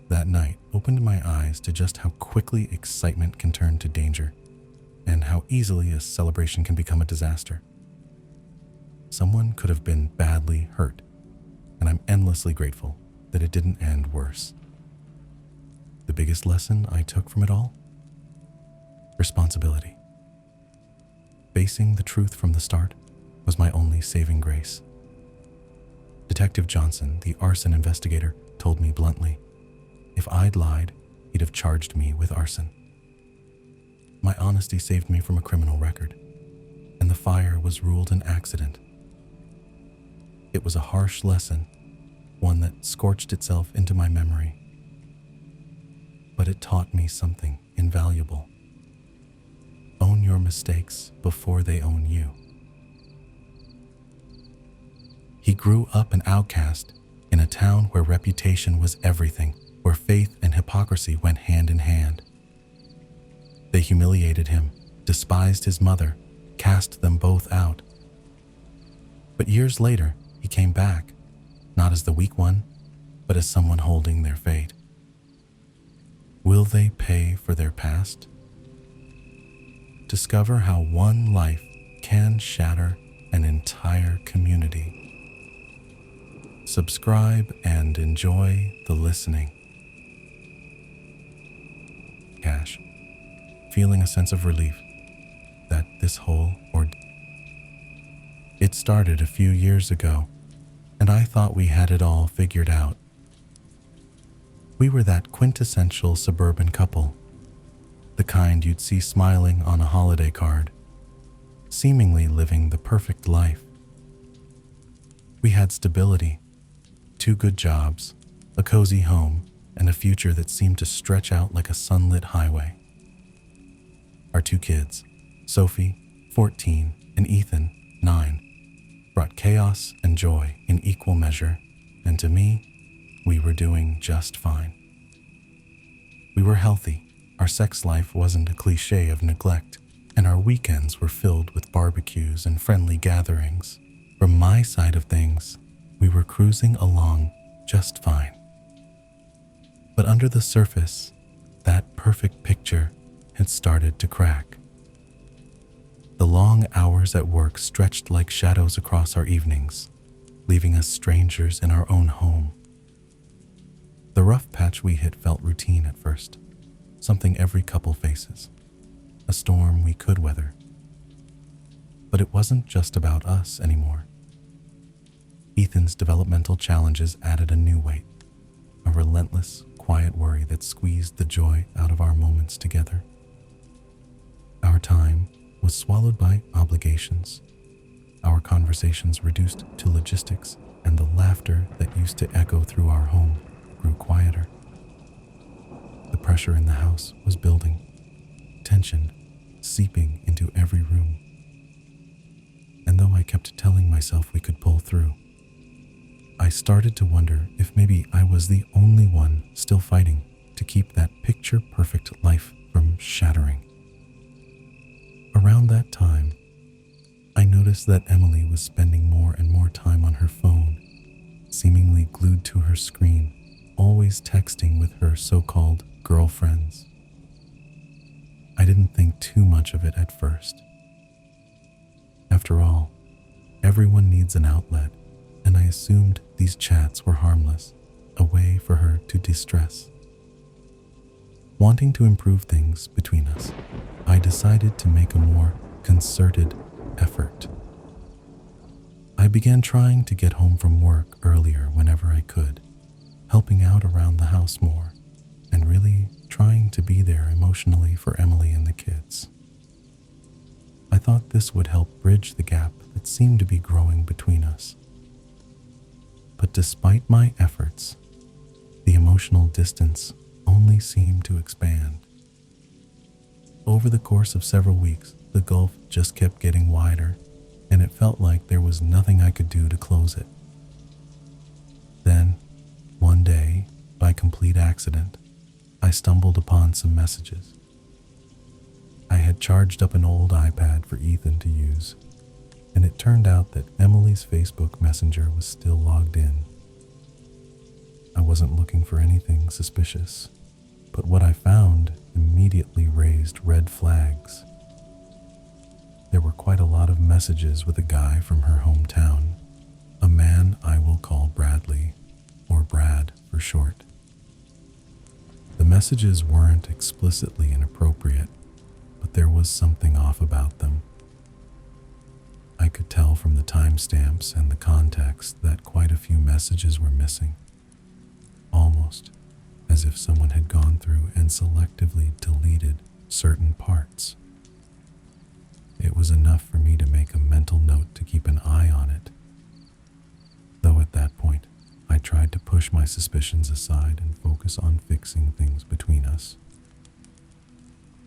That night opened my eyes to just how quickly excitement can turn to danger, and how easily a celebration can become a disaster. Someone could have been badly hurt, and I'm endlessly grateful that it didn't end worse. The biggest lesson I took from it all? Responsibility. Facing the truth from the start was my only saving grace. Detective Johnson, the arson investigator, told me bluntly, if I'd lied, he'd have charged me with arson. My honesty saved me from a criminal record, and the fire was ruled an accident. It was a harsh lesson, one that scorched itself into my memory. But it taught me something invaluable. Own your mistakes before they own you. He grew up an outcast in a town where reputation was everything, where faith and hypocrisy went hand in hand. They humiliated him, despised his mother, cast them both out. But years later, he came back, not as the weak one, but as someone holding their fate. Will they pay for their past? Discover how one life can shatter an entire community. Subscribe and enjoy the listening. Cash, feeling a sense of relief that this whole ordeal. It started a few years ago, and I thought we had it all figured out. We were that quintessential suburban couple, the kind you'd see smiling on a holiday card, seemingly living the perfect life. We had stability, 2 good jobs, a cozy home, and a future that seemed to stretch out like a sunlit highway. Our 2 kids, Sophie, 14, and Ethan, 9, brought chaos and joy in equal measure, and to me, we were doing just fine. We were healthy, our sex life wasn't a cliche of neglect, and our weekends were filled with barbecues and friendly gatherings. From my side of things, we were cruising along just fine. But under the surface, that perfect picture had started to crack. The long hours at work stretched like shadows across our evenings, leaving us strangers in our own home. The rough patch we hit felt routine at first, something every couple faces, a storm we could weather. But it wasn't just about us anymore. Ethan's developmental challenges added a new weight, a relentless, quiet worry that squeezed the joy out of our moments together. Our time was swallowed by obligations, our conversations reduced to logistics, and the laughter that used to echo through our home grew quieter. The pressure in the house was building, tension seeping into every room. And though I kept telling myself we could pull through, I started to wonder if maybe I was the only one still fighting to keep that picture-perfect life from shattering. Around that time, I noticed that Emily was spending more and more time on her phone, seemingly glued to her screen, always texting with her so-called girlfriends. I didn't think too much of it at first. After all, everyone needs an outlet, and I assumed these chats were harmless, a way for her to de-stress. Wanting to improve things between us, I decided to make a more concerted effort. I began trying to get home from work earlier whenever I could, helping out around the house more, and really trying to be there emotionally for Emily and the kids. I thought this would help bridge the gap that seemed to be growing between us. But despite my efforts, the emotional distance only seemed to expand. Over the course of several weeks, the gulf just kept getting wider, and it felt like there was nothing I could do to close it. Then, one day, by complete accident, I stumbled upon some messages. I had charged up an old iPad for Ethan to use, and it turned out that Emily's Facebook Messenger was still logged in. I wasn't looking for anything suspicious, but what I found immediately raised red flags. There were quite a lot of messages with a guy from her hometown, a man I will call Bradley, or Brad for short. The messages weren't explicitly inappropriate, but there was something off about them. I could tell from the timestamps and the context that quite a few messages were missing, almost as if someone had gone through and selectively deleted certain parts. It was enough for me to make a mental note to keep an eye on it, though at that point, I tried to push my suspicions aside and focus on fixing things between us.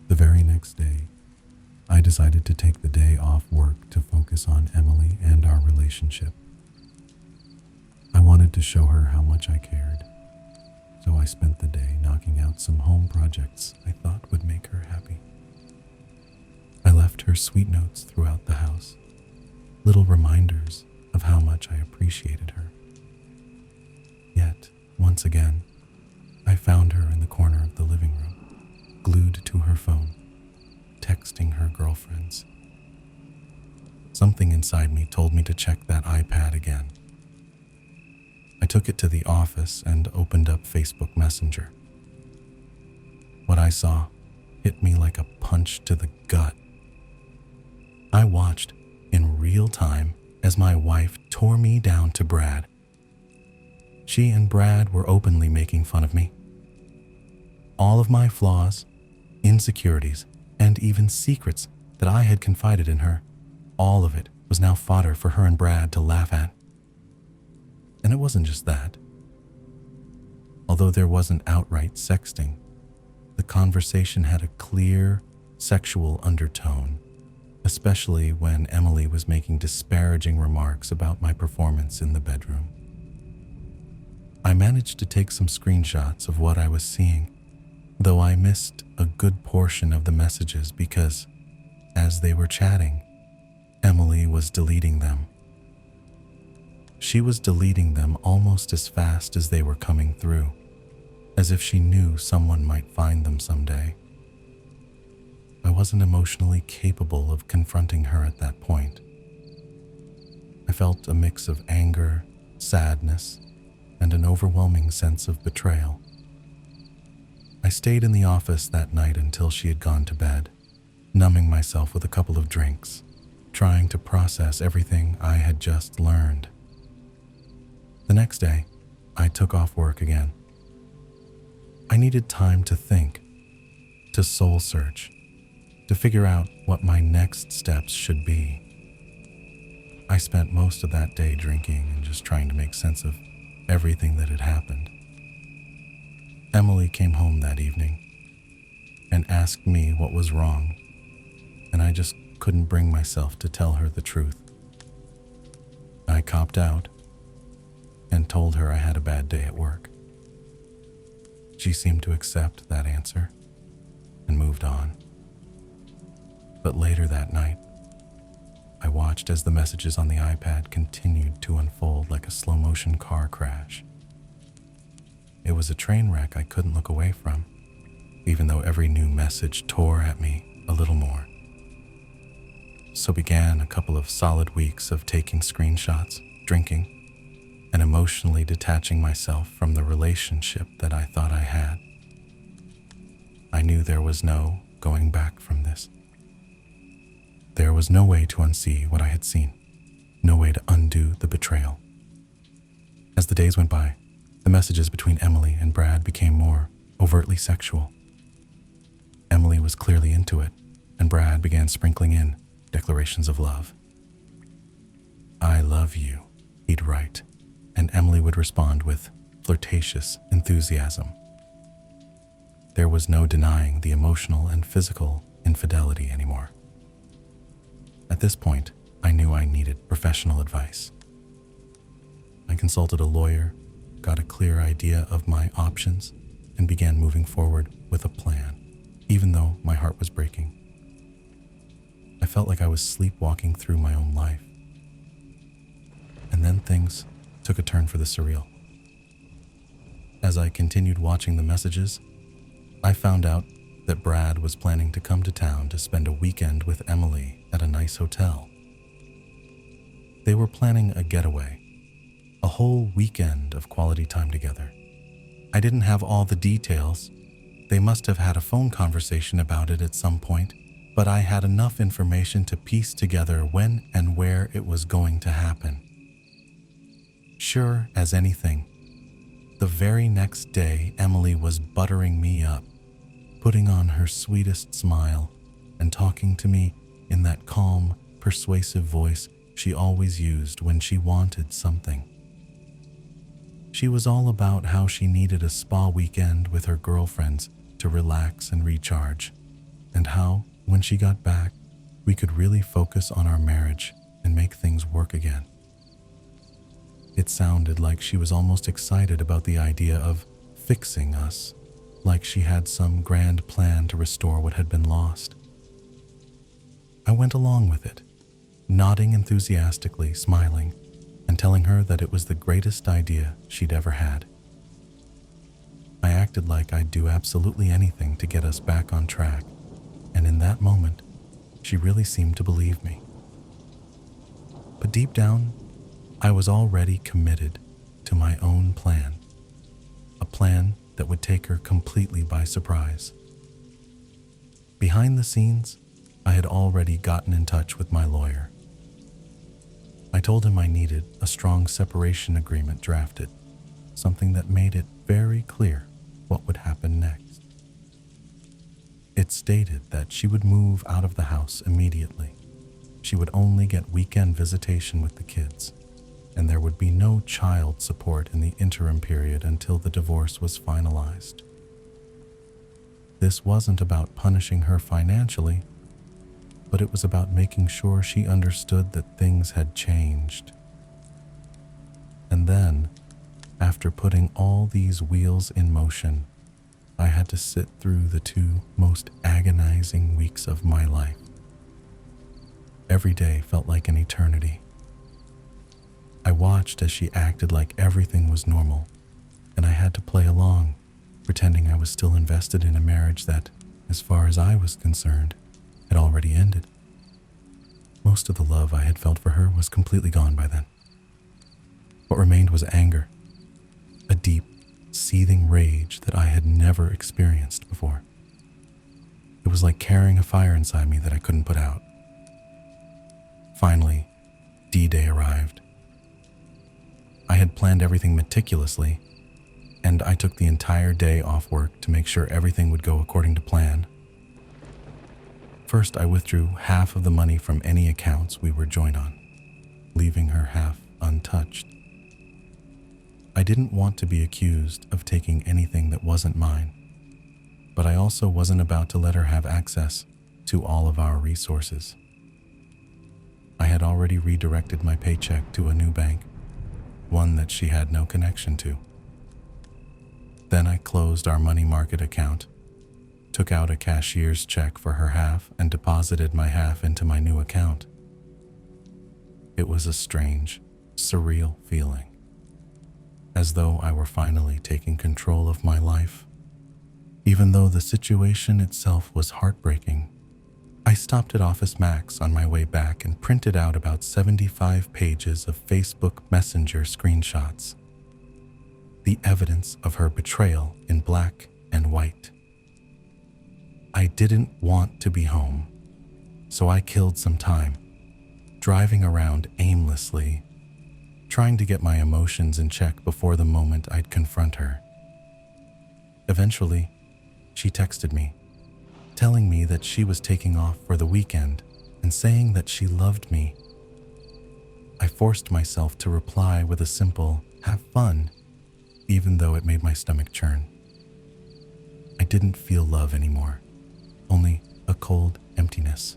The very next day, I decided to take the day off work to focus on Emily and our relationship. I wanted to show her how much I cared, so I spent the day knocking out some home projects I thought would make her happy. I left her sweet notes throughout the house, little reminders of how much I appreciated her. Yet, once again, I found her in the corner of the living room, glued to her phone, texting her girlfriends. Something inside me told me to check that iPad again. I took it to the office and opened up Facebook Messenger. What I saw hit me like a punch to the gut. I watched, in real time, as my wife tore me down to Brad. She and Brad were openly making fun of me. All of my flaws, insecurities, and even secrets that I had confided in her, all of it was now fodder for her and Brad to laugh at. And it wasn't just that. Although there wasn't outright sexting, the conversation had a clear sexual undertone, especially when Emily was making disparaging remarks about my performance in the bedroom. I managed to take some screenshots of what I was seeing, though I missed a good portion of the messages because, as they were chatting, Emily was deleting them. She was deleting them almost as fast as they were coming through, as if she knew someone might find them someday. I wasn't emotionally capable of confronting her at that point. I felt a mix of anger, sadness, and an overwhelming sense of betrayal. I stayed in the office that night until she had gone to bed, numbing myself with a couple of drinks, trying to process everything I had just learned. The next day, I took off work again. I needed time to think, to soul search, to figure out what my next steps should be. I spent most of that day drinking and just trying to make sense of everything that had happened. Emily came home that evening and asked me what was wrong, and I just couldn't bring myself to tell her the truth. I copped out and told her I had a bad day at work. She seemed to accept that answer and moved on. But later that night, I watched as the messages on the iPad continued to unfold like a slow-motion car crash. It was a train wreck I couldn't look away from, even though every new message tore at me a little more. So began a couple of solid weeks of taking screenshots, drinking, and emotionally detaching myself from the relationship that I thought I had. I knew there was no going back from this. There was no way to unsee what I had seen, no way to undo the betrayal. As the days went by, the messages between Emily and Brad became more overtly sexual. Emily was clearly into it, and Brad began sprinkling in declarations of love. "I love you," he'd write, and Emily would respond with flirtatious enthusiasm. There was no denying the emotional and physical infidelity anymore. At this point, I knew I needed professional advice. I consulted a lawyer, got a clear idea of my options, and began moving forward with a plan, even though my heart was breaking. I felt like I was sleepwalking through my own life. And then things took a turn for the surreal. As I continued watching the messages, I found out that Brad was planning to come to town to spend a weekend with Emily at a nice hotel. They were planning a getaway, a whole weekend of quality time together. I didn't have all the details. They must have had a phone conversation about it at some point, but I had enough information to piece together when and where it was going to happen. Sure as anything, the very next day, Emily was buttering me up, putting on her sweetest smile and talking to me in that calm, persuasive voice she always used when she wanted something. She was all about how she needed a spa weekend with her girlfriends to relax and recharge, and how, when she got back, we could really focus on our marriage and make things work again. It sounded like she was almost excited about the idea of fixing us, like she had some grand plan to restore what had been lost. I went along with it, nodding enthusiastically, smiling, and telling her that it was the greatest idea she'd ever had. I acted like I'd do absolutely anything to get us back on track, and in that moment, she really seemed to believe me. But deep down, I was already committed to my own plan, a plan that would take her completely by surprise. Behind the scenes, I had already gotten in touch with my lawyer. I told him I needed a strong separation agreement drafted, something that made it very clear what would happen next. It stated that she would move out of the house immediately. She would only get weekend visitation with the kids, and there would be no child support in the interim period until the divorce was finalized. This wasn't about punishing her financially, but it was about making sure she understood that things had changed. And then, after putting all these wheels in motion, I had to sit through the 2 most agonizing weeks of my life. Every day felt like an eternity. I watched as she acted like everything was normal, and I had to play along, pretending I was still invested in a marriage that, as far as I was concerned, had already ended. Most of the love I had felt for her was completely gone by then. What remained was anger, a deep, seething rage that I had never experienced before. It was like carrying a fire inside me that I couldn't put out. Finally, D-Day arrived. I had planned everything meticulously, and I took the entire day off work to make sure everything would go according to plan. First, I withdrew half of the money from any accounts we were joined on, leaving her half untouched. I didn't want to be accused of taking anything that wasn't mine, but I also wasn't about to let her have access to all of our resources. I had already redirected my paycheck to a new bank, one that she had no connection to. Then I closed our money market account, took out a cashier's check for her half, and deposited my half into my new account. It was a strange, surreal feeling, as though I were finally taking control of my life. Even though the situation itself was heartbreaking, I stopped at Office Max on my way back and printed out about 75 pages of Facebook Messenger screenshots. The evidence of her betrayal in black and white. I didn't want to be home, so I killed some time, driving around aimlessly, trying to get my emotions in check before the moment I'd confront her. Eventually, she texted me, telling me that she was taking off for the weekend and saying that she loved me. I forced myself to reply with a simple, "Have fun," even though it made my stomach churn. I didn't feel love anymore, only a cold emptiness.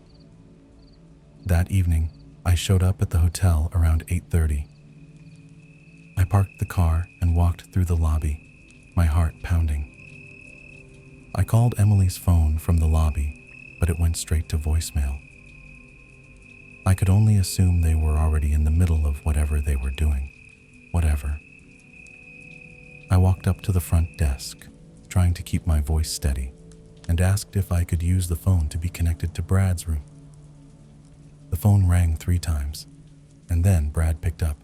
That evening, I showed up at the hotel around 8:30. I parked the car and walked through the lobby, my heart pounding. I called Emily's phone from the lobby, but it went straight to voicemail. I could only assume they were already in the middle of whatever they were doing. Whatever. I walked up to the front desk, trying to keep my voice steady, and asked if I could use the phone to be connected to Brad's room. The phone rang 3 times, and then Brad picked up.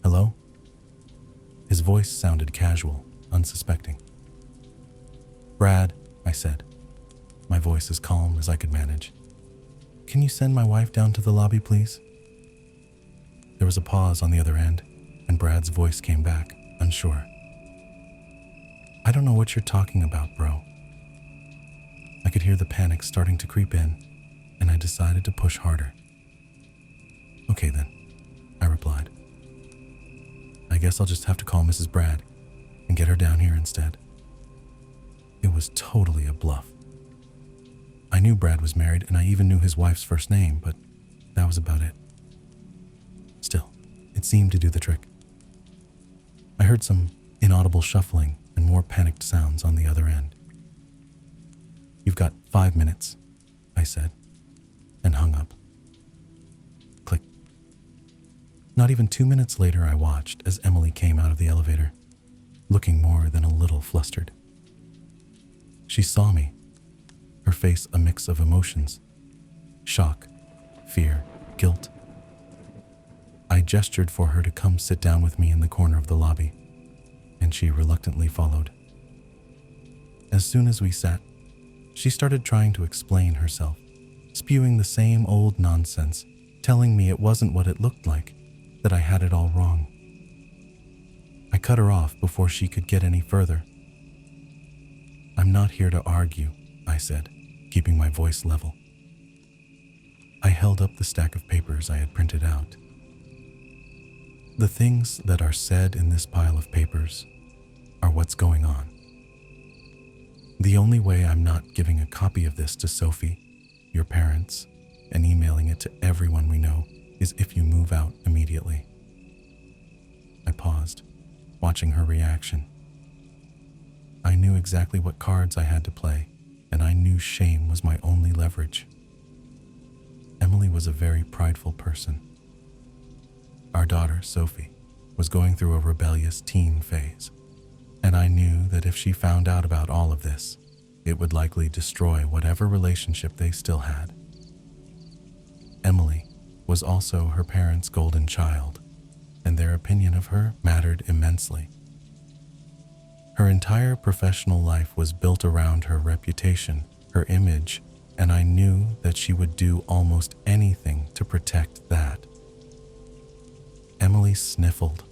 "Hello?" His voice sounded casual, unsuspecting. "Brad," I said, my voice as calm as I could manage. "Can you send my wife down to the lobby, please?" There was a pause on the other end, and Brad's voice came back, unsure. "I don't know what you're talking about, bro." I could hear the panic starting to creep in, and I decided to push harder. "Okay then," I replied. "I guess I'll just have to call Mrs. Brad and get her down here instead." It was totally a bluff. I knew Brad was married, and I even knew his wife's first name, but that was about it. Still, it seemed to do the trick. I heard some inaudible shuffling and more panicked sounds on the other end. "You've got 5 minutes," I said, and hung up. Click. Not even 2 minutes later, I watched as Emily came out of the elevator, looking more than a little flustered. She saw me, her face a mix of emotions: shock, fear, guilt. I gestured for her to come sit down with me in the corner of the lobby, and she reluctantly followed. As soon as we sat, she started trying to explain herself, spewing the same old nonsense, telling me it wasn't what it looked like, that I had it all wrong. I cut her off before she could get any further. "I'm not here to argue," I said, keeping my voice level. I held up the stack of papers I had printed out. The things that are said in this pile of papers are what's going on. The only way I'm not giving a copy of this to Sophie, your parents, and emailing it to everyone we know is if you move out immediately. I paused, watching her reaction. I knew exactly what cards I had to play, and I knew shame was my only leverage. Emily was a very prideful person. Our daughter, Sophie, was going through a rebellious teen phase, and I knew that if she found out about all of this, it would likely destroy whatever relationship they still had. Emily was also her parents' golden child, and their opinion of her mattered immensely. Her entire professional life was built around her reputation, her image, and I knew that she would do almost anything to protect that. Emily sniffled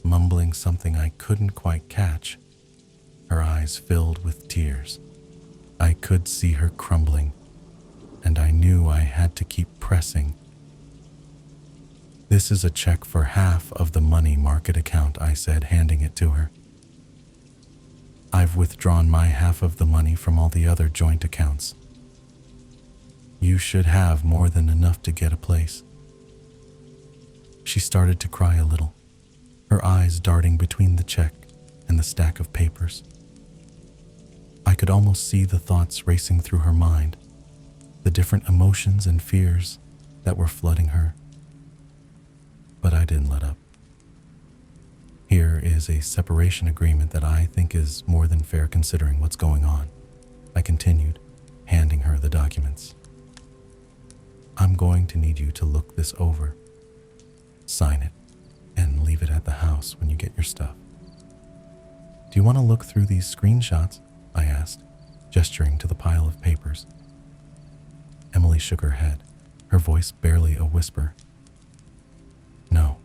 mumbling something I couldn't quite catch. Her eyes filled with tears. I could see her crumbling, and I knew I had to keep pressing. "This is a check for half of the money market account," I said, handing it to her. "I've withdrawn my half of the money from all the other joint accounts. You should have more than enough to get a place." She started to cry a little, her eyes darting between the check and the stack of papers. I could almost see the thoughts racing through her mind, the different emotions and fears that were flooding her. But I didn't let up. "Here is a separation agreement that I think is more than fair considering what's going on," I continued, handing her the documents. "I'm going to need you to look this over. Sign it and leave it at the house when you get your stuff." "Do you want to look through these screenshots?" I asked, gesturing to the pile of papers. Emily shook her head, her voice barely a whisper. "No."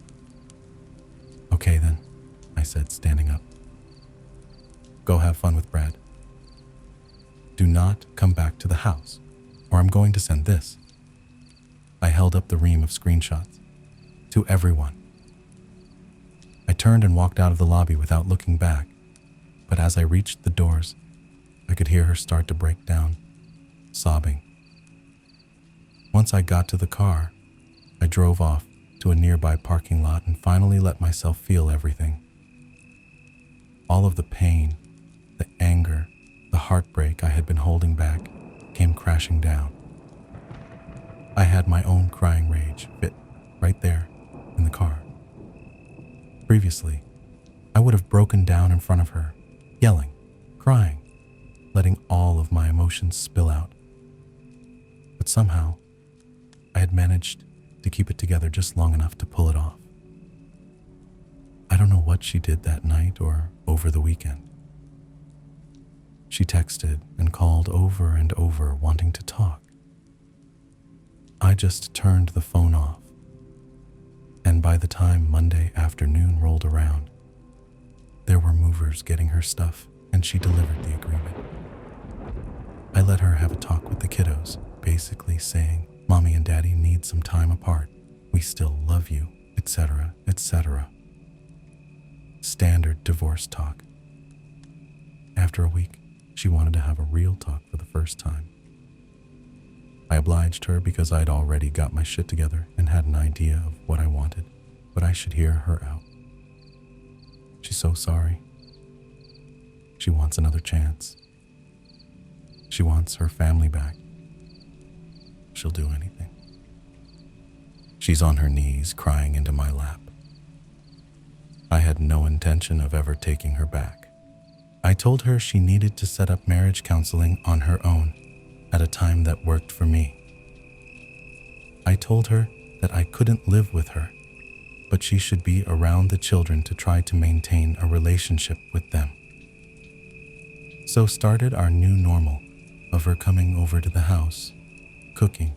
"Okay then," I said, standing up. "Go have fun with Brad. Do not come back to the house, or I'm going to send this." I held up the ream of screenshots. "To everyone." I turned and walked out of the lobby without looking back, but as I reached the doors, I could hear her start to break down, sobbing. Once I got to the car, I drove off to a nearby parking lot and finally let myself feel everything. All of the pain, the anger, the heartbreak I had been holding back came crashing down. I had my own crying rage fit right there in the car. Previously, I would have broken down in front of her, yelling, crying, letting all of my emotions spill out. But somehow, I had managed to keep it together just long enough to pull it off. I don't know what she did that night or over the weekend. She texted and called over and over wanting to talk. I just turned the phone off, and by the time Monday afternoon rolled around, there were movers getting her stuff and she delivered the agreement. I let her have a talk with the kiddos, basically saying, "Mommy and Daddy need some time apart. We still love you," etc., etc. Standard divorce talk. After a week, she wanted to have a real talk for the first time. I obliged her because I'd already got my shit together and had an idea of what I wanted, but I should hear her out. She's so sorry. She wants another chance. She wants her family back. She'll do anything. She's on her knees, crying into my lap. I had no intention of ever taking her back. I told her she needed to set up marriage counseling on her own at a time that worked for me. I told her that I couldn't live with her, but she should be around the children to try to maintain a relationship with them. So started our new normal of her coming over to the house, cooking,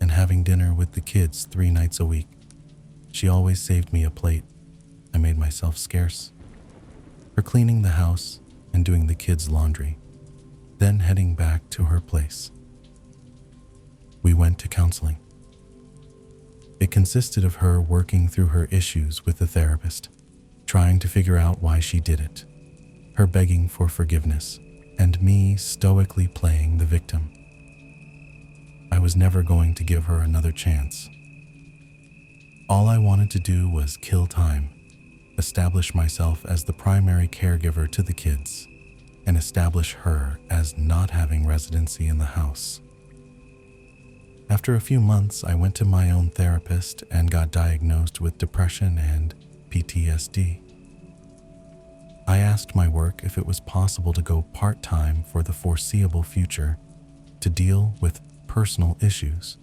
and having dinner with the kids 3 nights a week. She always saved me a plate. I made myself scarce. Her cleaning the house and doing the kids' laundry, then heading back to her place. We went to counseling. It consisted of her working through her issues with the therapist, trying to figure out why she did it, her begging for forgiveness, and me stoically playing the victim. I was never going to give her another chance. All I wanted to do was kill time, establish myself as the primary caregiver to the kids, and establish her as not having residency in the house. After a few months, I went to my own therapist and got diagnosed with depression and PTSD. I asked my work if it was possible to go part-time for the foreseeable future to deal with personal issues,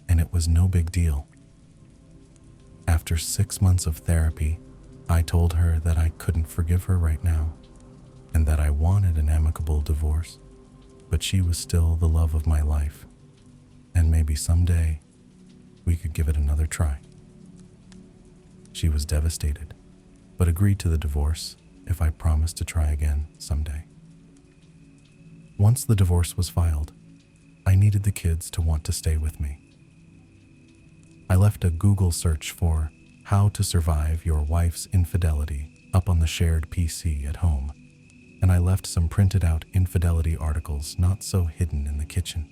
and it was no big deal. After 6 months of therapy, I told her that I couldn't forgive her right now, and that I wanted an amicable divorce, but she was still the love of my life, and maybe someday we could give it another try. She was devastated. but agreed to the divorce if I promised to try again someday. Once the divorce was filed, I needed the kids to want to stay with me. I left a Google search for "How to Survive Your Wife's Infidelity" up on the shared PC at home, and I left some printed out infidelity articles not so hidden in the kitchen.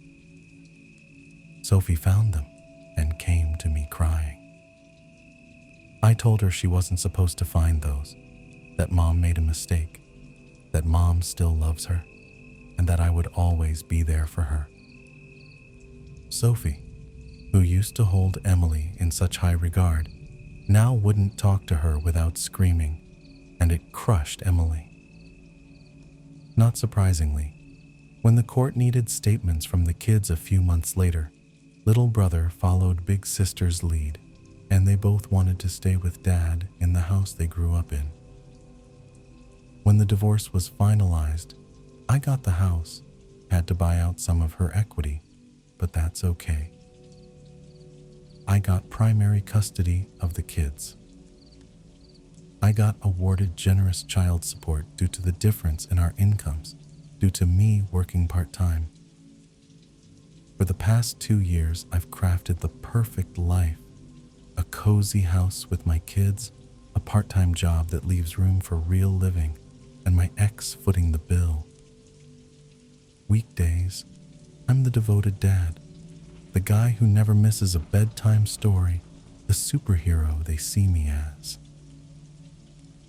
Sophie found them and came to me crying. I told her she wasn't supposed to find those, that Mom made a mistake, that Mom still loves her, and that I would always be there for her. Sophie, who used to hold Emily in such high regard, now wouldn't talk to her without screaming, and it crushed Emily. Not surprisingly, when the court needed statements from the kids a few months later, little brother followed big sister's lead, and they both wanted to stay with Dad in the house they grew up in. When the divorce was finalized, I got the house, had to buy out some of her equity, but that's okay. I got primary custody of the kids. I got awarded generous child support due to the difference in our incomes, due to me working part-time. For the past 2 years, I've crafted the perfect life, a cozy house with my kids, a part-time job that leaves room for real living, and my ex footing the bill. Weekdays, I'm the devoted dad, the guy who never misses a bedtime story, the superhero they see me as.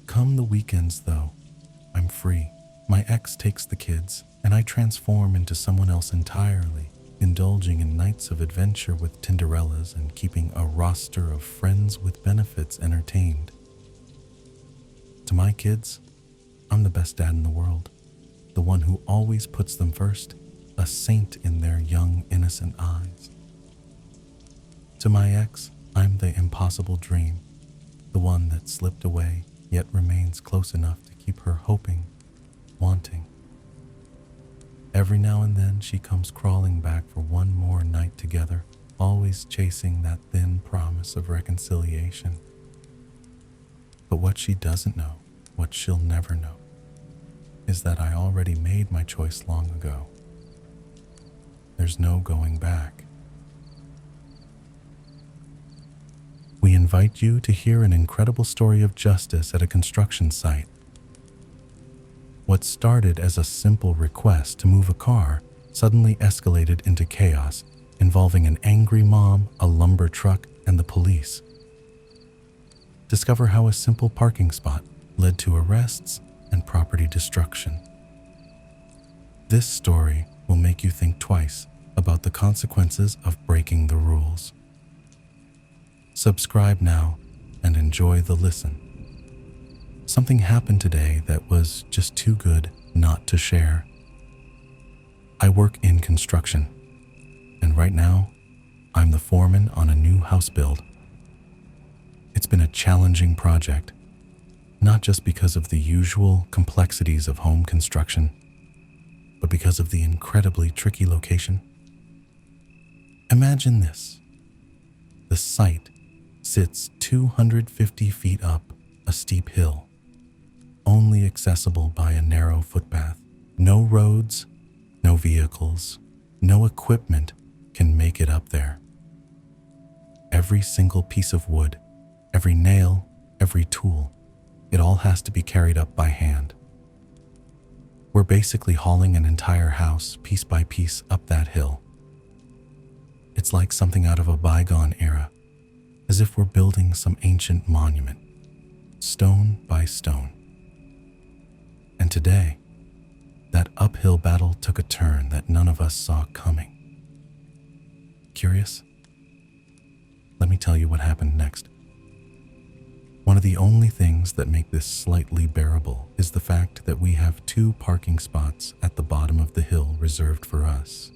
Come the weekends, though, I'm free. My ex takes the kids, and I transform into someone else entirely, indulging in nights of adventure with Tinderellas and keeping a roster of friends with benefits entertained. To my kids, I'm the best dad in the world, the one who always puts them first, a saint in their young, innocent eyes. To my ex, I'm the impossible dream, the one that slipped away yet remains close enough to keep her hoping, wanting. Every now and then she comes crawling back for one more night together, always chasing that thin promise of reconciliation. But what she doesn't know, what she'll never know, is that I already made my choice long ago. There's no going back. We invite you to hear an incredible story of justice at a construction site. What started as a simple request to move a car suddenly escalated into chaos, involving an angry mom, a lumber truck, and the police. Discover how a simple parking spot led to arrests and property destruction. This story will make you think twice about the consequences of breaking the rules. Subscribe now and enjoy the listen. Something happened today that was just too good not to share. I work in construction, and right now, I'm the foreman on a new house build. It's been a challenging project, not just because of the usual complexities of home construction, but because of the incredibly tricky location. Imagine this. The site sits 250 feet up a steep hill, only accessible by a narrow footpath. No roads, no vehicles, no equipment can make it up there. Every single piece of wood, every nail, every tool, it all has to be carried up by hand. We're basically hauling an entire house piece by piece up that hill. It's like something out of a bygone era, as if we're building some ancient monument, stone by stone. And today, that uphill battle took a turn that none of us saw coming. Curious? Let me tell you what happened next. One of the only things that make this slightly bearable is the fact that we have 2 parking spots at the bottom of the hill reserved for us.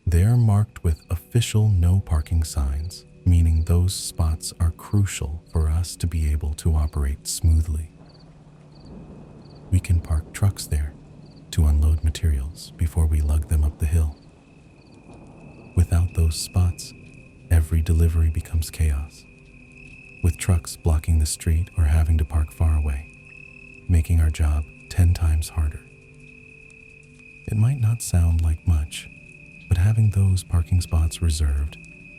They're marked with official no parking signs, meaning those spots are crucial for us to be able to operate smoothly. We can park trucks there to unload materials before we lug them up the hill. Without those spots, every delivery becomes chaos. with trucks blocking the street or having to park far away, making our job 10 times harder. It might not sound like much, but having those parking spots reserved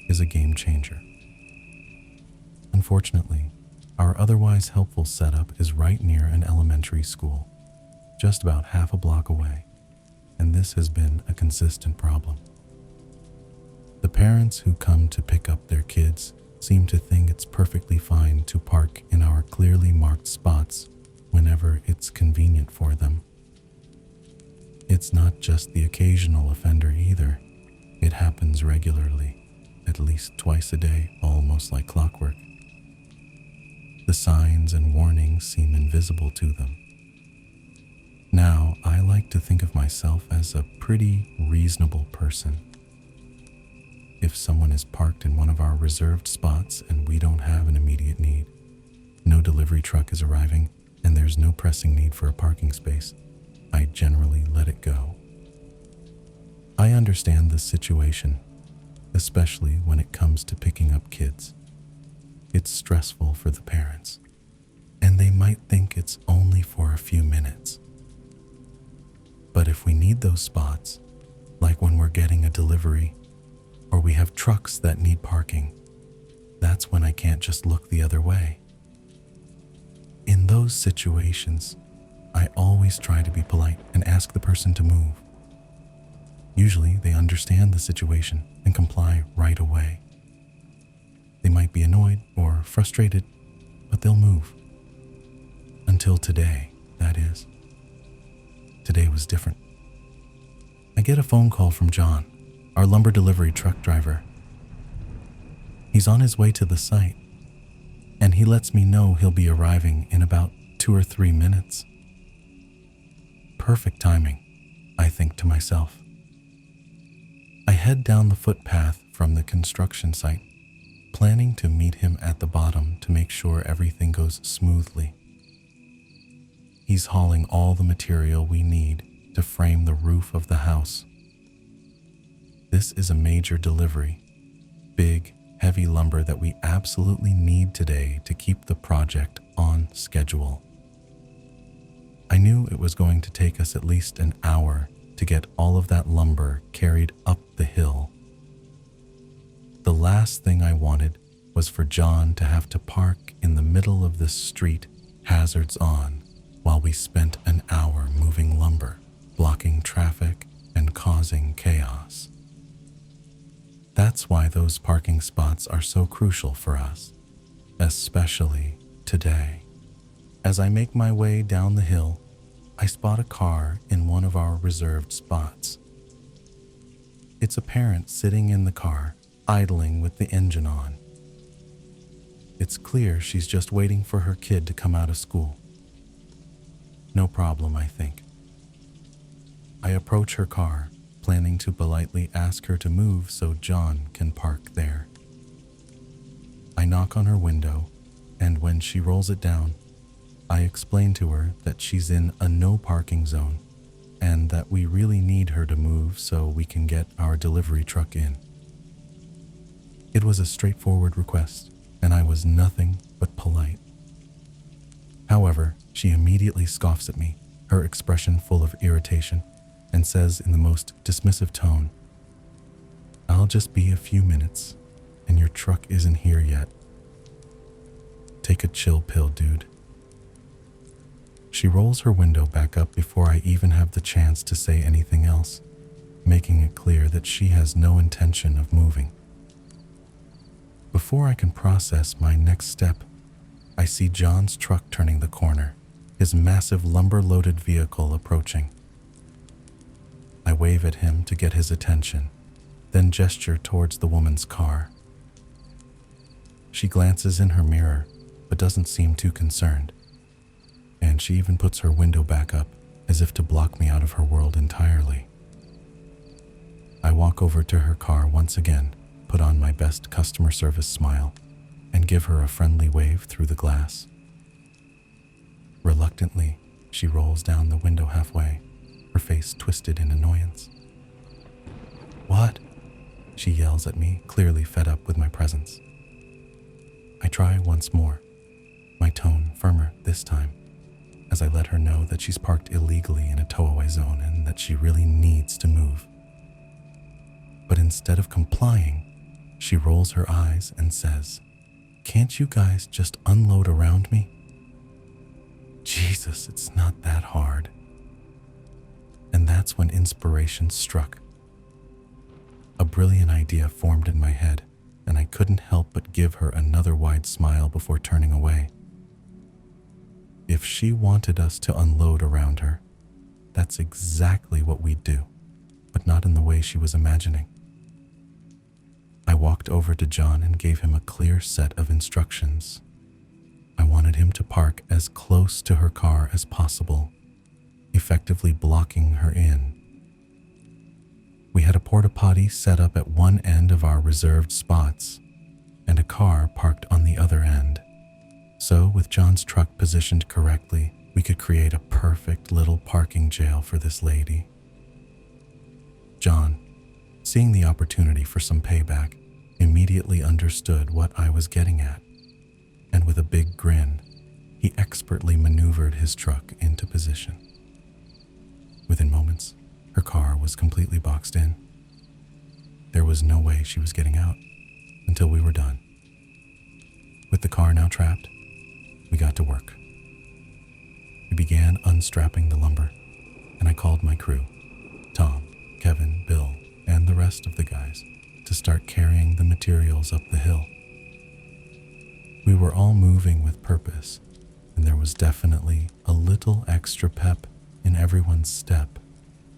is a game changer. Unfortunately, our otherwise helpful setup is right near an elementary school, just about half a block away, and this has been a consistent problem. The parents who come to pick up their kids seem to think it's perfectly fine to park in our clearly marked spots whenever it's convenient for them. It's not just the occasional offender either. It happens regularly, at least twice a day, almost like clockwork. The signs and warnings seem invisible to them. Now, I like to think of myself as a pretty reasonable person. If someone is parked in one of our reserved spots and we don't have an immediate need, no delivery truck is arriving, and there's no pressing need for a parking space, I generally let it go. I understand the situation, especially when it comes to picking up kids. It's stressful for the parents, and they might think it's only for a few minutes. But if we need those spots, like when we're getting a delivery, or we have trucks that need parking, that's when I can't just look the other way. In those situations, I always try to be polite and ask the person to move. Usually they understand the situation and comply right away. They might be annoyed or frustrated, but they'll move. Until today, that is. Today was different. I get a phone call from John, our lumber delivery truck driver. He's on his way to the site, and he lets me know he'll be arriving in about 2 or 3 minutes. Perfect timing, I think to myself. I head down the footpath from the construction site, planning to meet him at the bottom to make sure everything goes smoothly. He's hauling all the material we need to frame the roof of the house. This is a major delivery, big, heavy lumber that we absolutely need today to keep the project on schedule. I knew it was going to take us at least an hour to get all of that lumber carried up the hill. The last thing I wanted was for John to have to park in the middle of the street, hazards on, while we spent an hour moving lumber, blocking traffic and causing chaos. That's why those parking spots are so crucial for us, especially today. As I make my way down the hill, I spot a car in one of our reserved spots. It's a parent sitting in the car, idling with the engine on. It's clear she's just waiting for her kid to come out of school. No problem, I think. I approach her car, planning to politely ask her to move so John can park there. I knock on her window, and when she rolls it down, I explain to her that she's in a no parking zone and that we really need her to move so we can get our delivery truck in. It was a straightforward request, and I was nothing but polite. However, she immediately scoffs at me, her expression full of irritation, and says in the most dismissive tone, "I'll just be a few minutes, and your truck isn't here yet. Take a chill pill, dude." She rolls her window back up before I even have the chance to say anything else, making it clear that she has no intention of moving. Before I can process my next step, I see John's truck turning the corner, his massive lumber-loaded vehicle approaching. I wave at him to get his attention, then gesture towards the woman's car. She glances in her mirror, but doesn't seem too concerned, and she even puts her window back up as if to block me out of her world entirely. I walk over to her car once again, put on my best customer service smile, and give her a friendly wave through the glass. Reluctantly, she rolls down the window halfway, her face twisted in annoyance. "What?" she yells at me, clearly fed up with my presence. I try once more, my tone firmer this time, as I let her know that she's parked illegally in a tow-away zone and that she really needs to move. But instead of complying, she rolls her eyes and says, "Can't you guys just unload around me?" Jesus, it's not that hard. And that's when inspiration struck. A brilliant idea formed in my head, and I couldn't help but give her another wide smile before turning away. If she wanted us to unload around her, that's exactly what we'd do, but not in the way she was imagining. I walked over to John and gave him a clear set of instructions. I wanted him to park as close to her car as possible, effectively blocking her in. We had a porta potty set up at one end of our reserved spots and a car parked on the other end. So, with John's truck positioned correctly, we could create a perfect little parking jail for this lady. John, seeing the opportunity for some payback, immediately understood what I was getting at, and with a big grin, he expertly maneuvered his truck into position. Within moments, her car was completely boxed in. There was no way she was getting out until we were done. With the car now trapped, we got to work. We began unstrapping the lumber, and I called my crew, Tom, Kevin, Bill, and the rest of the guys, to start carrying the materials up the hill. We were all moving with purpose, and there was definitely a little extra pep in everyone's step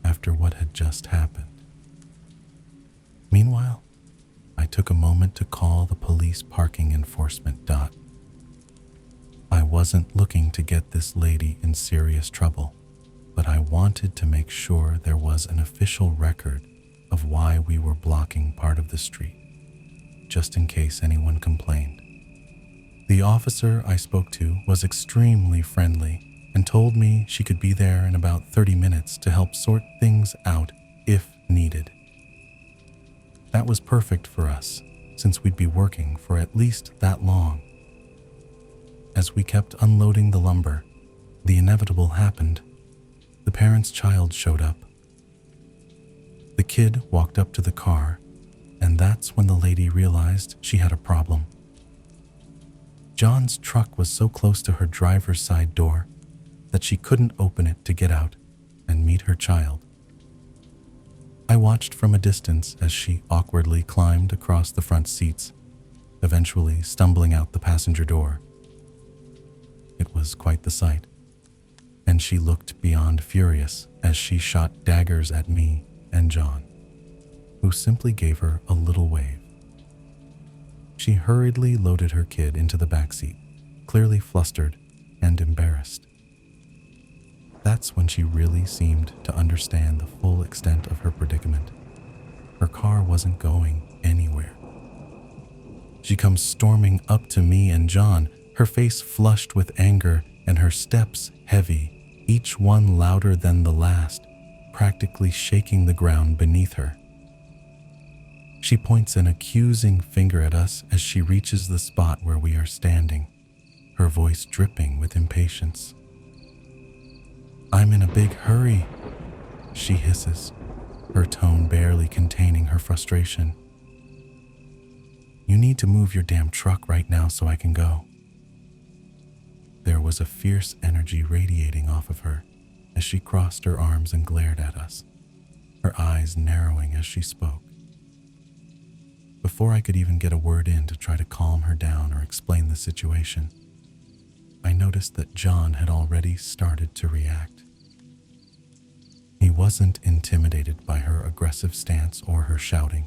after what had just happened. Meanwhile, I took a moment to call the police parking enforcement dot. I wasn't looking to get this lady in serious trouble, but I wanted to make sure there was an official record of why we were blocking part of the street, just in case anyone complained. The officer I spoke to was extremely friendly and told me she could be there in about 30 minutes to help sort things out if needed. That was perfect for us, since we'd be working for at least that long. As we kept unloading the lumber, the inevitable happened. The parent's child showed up. The kid walked up to the car, and that's when the lady realized she had a problem. John's truck was so close to her driver's side door that she couldn't open it to get out and meet her child. I watched from a distance as she awkwardly climbed across the front seats, eventually stumbling out the passenger door. It was quite the sight, and she looked beyond furious as she shot daggers at me and John, who simply gave her a little wave. She hurriedly loaded her kid into the backseat, clearly flustered and embarrassed. That's when she really seemed to understand the full extent of her predicament. Her car wasn't going anywhere. She comes storming up to me and John, her face flushed with anger and her steps heavy, each one louder than the last, practically shaking the ground beneath her. She points an accusing finger at us as she reaches the spot where we are standing, her voice dripping with impatience. "I'm in a big hurry," she hisses, her tone barely containing her frustration. "You need to move your damn truck right now so I can go." There was a fierce energy radiating off of her as she crossed her arms and glared at us, her eyes narrowing as she spoke. Before I could even get a word in to try to calm her down or explain the situation, I noticed that John had already started to react. He wasn't intimidated by her aggressive stance or her shouting.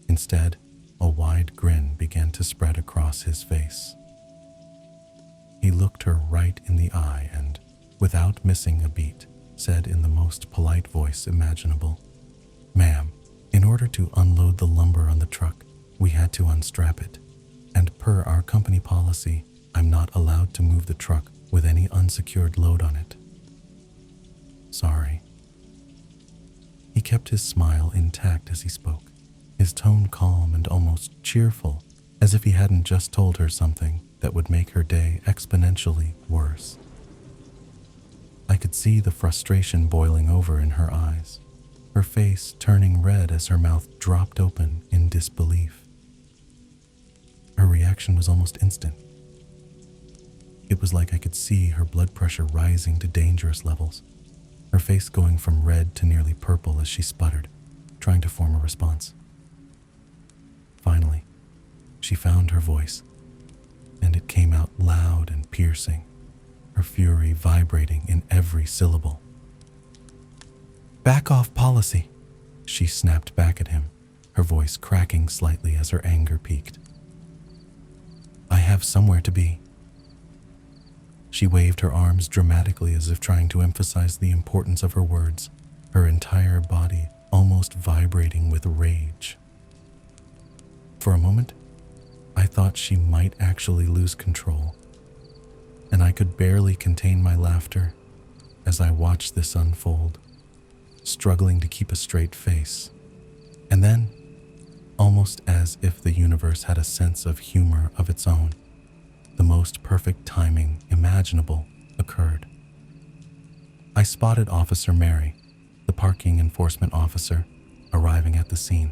Instead, a wide grin began to spread across his face. He looked her right in the eye and, without missing a beat, said in the most polite voice imaginable, "Ma'am, in order to unload the lumber on the truck, we had to unstrap it, and per our company policy, I'm not allowed to move the truck with any unsecured load on it. Sorry." He kept his smile intact as he spoke, his tone calm and almost cheerful, as if he hadn't just told her something that would make her day exponentially worse. I could see the frustration boiling over in her eyes, her face turning red as her mouth dropped open in disbelief. Her reaction was almost instant. It was like I could see her blood pressure rising to dangerous levels, her face going from red to nearly purple as she sputtered, trying to form a response. Finally, she found her voice, and it came out loud and piercing, her fury vibrating in every syllable. "Back off policy," she snapped back at him, her voice cracking slightly as her anger peaked. "I have somewhere to be." She waved her arms dramatically as if trying to emphasize the importance of her words, her entire body almost vibrating with rage. For a moment, I thought she might actually lose control, and I could barely contain my laughter as I watched this unfold, struggling to keep a straight face. And then, almost as if the universe had a sense of humor of its own, the most perfect timing imaginable occurred. I spotted Officer Mary, the parking enforcement officer, arriving at the scene.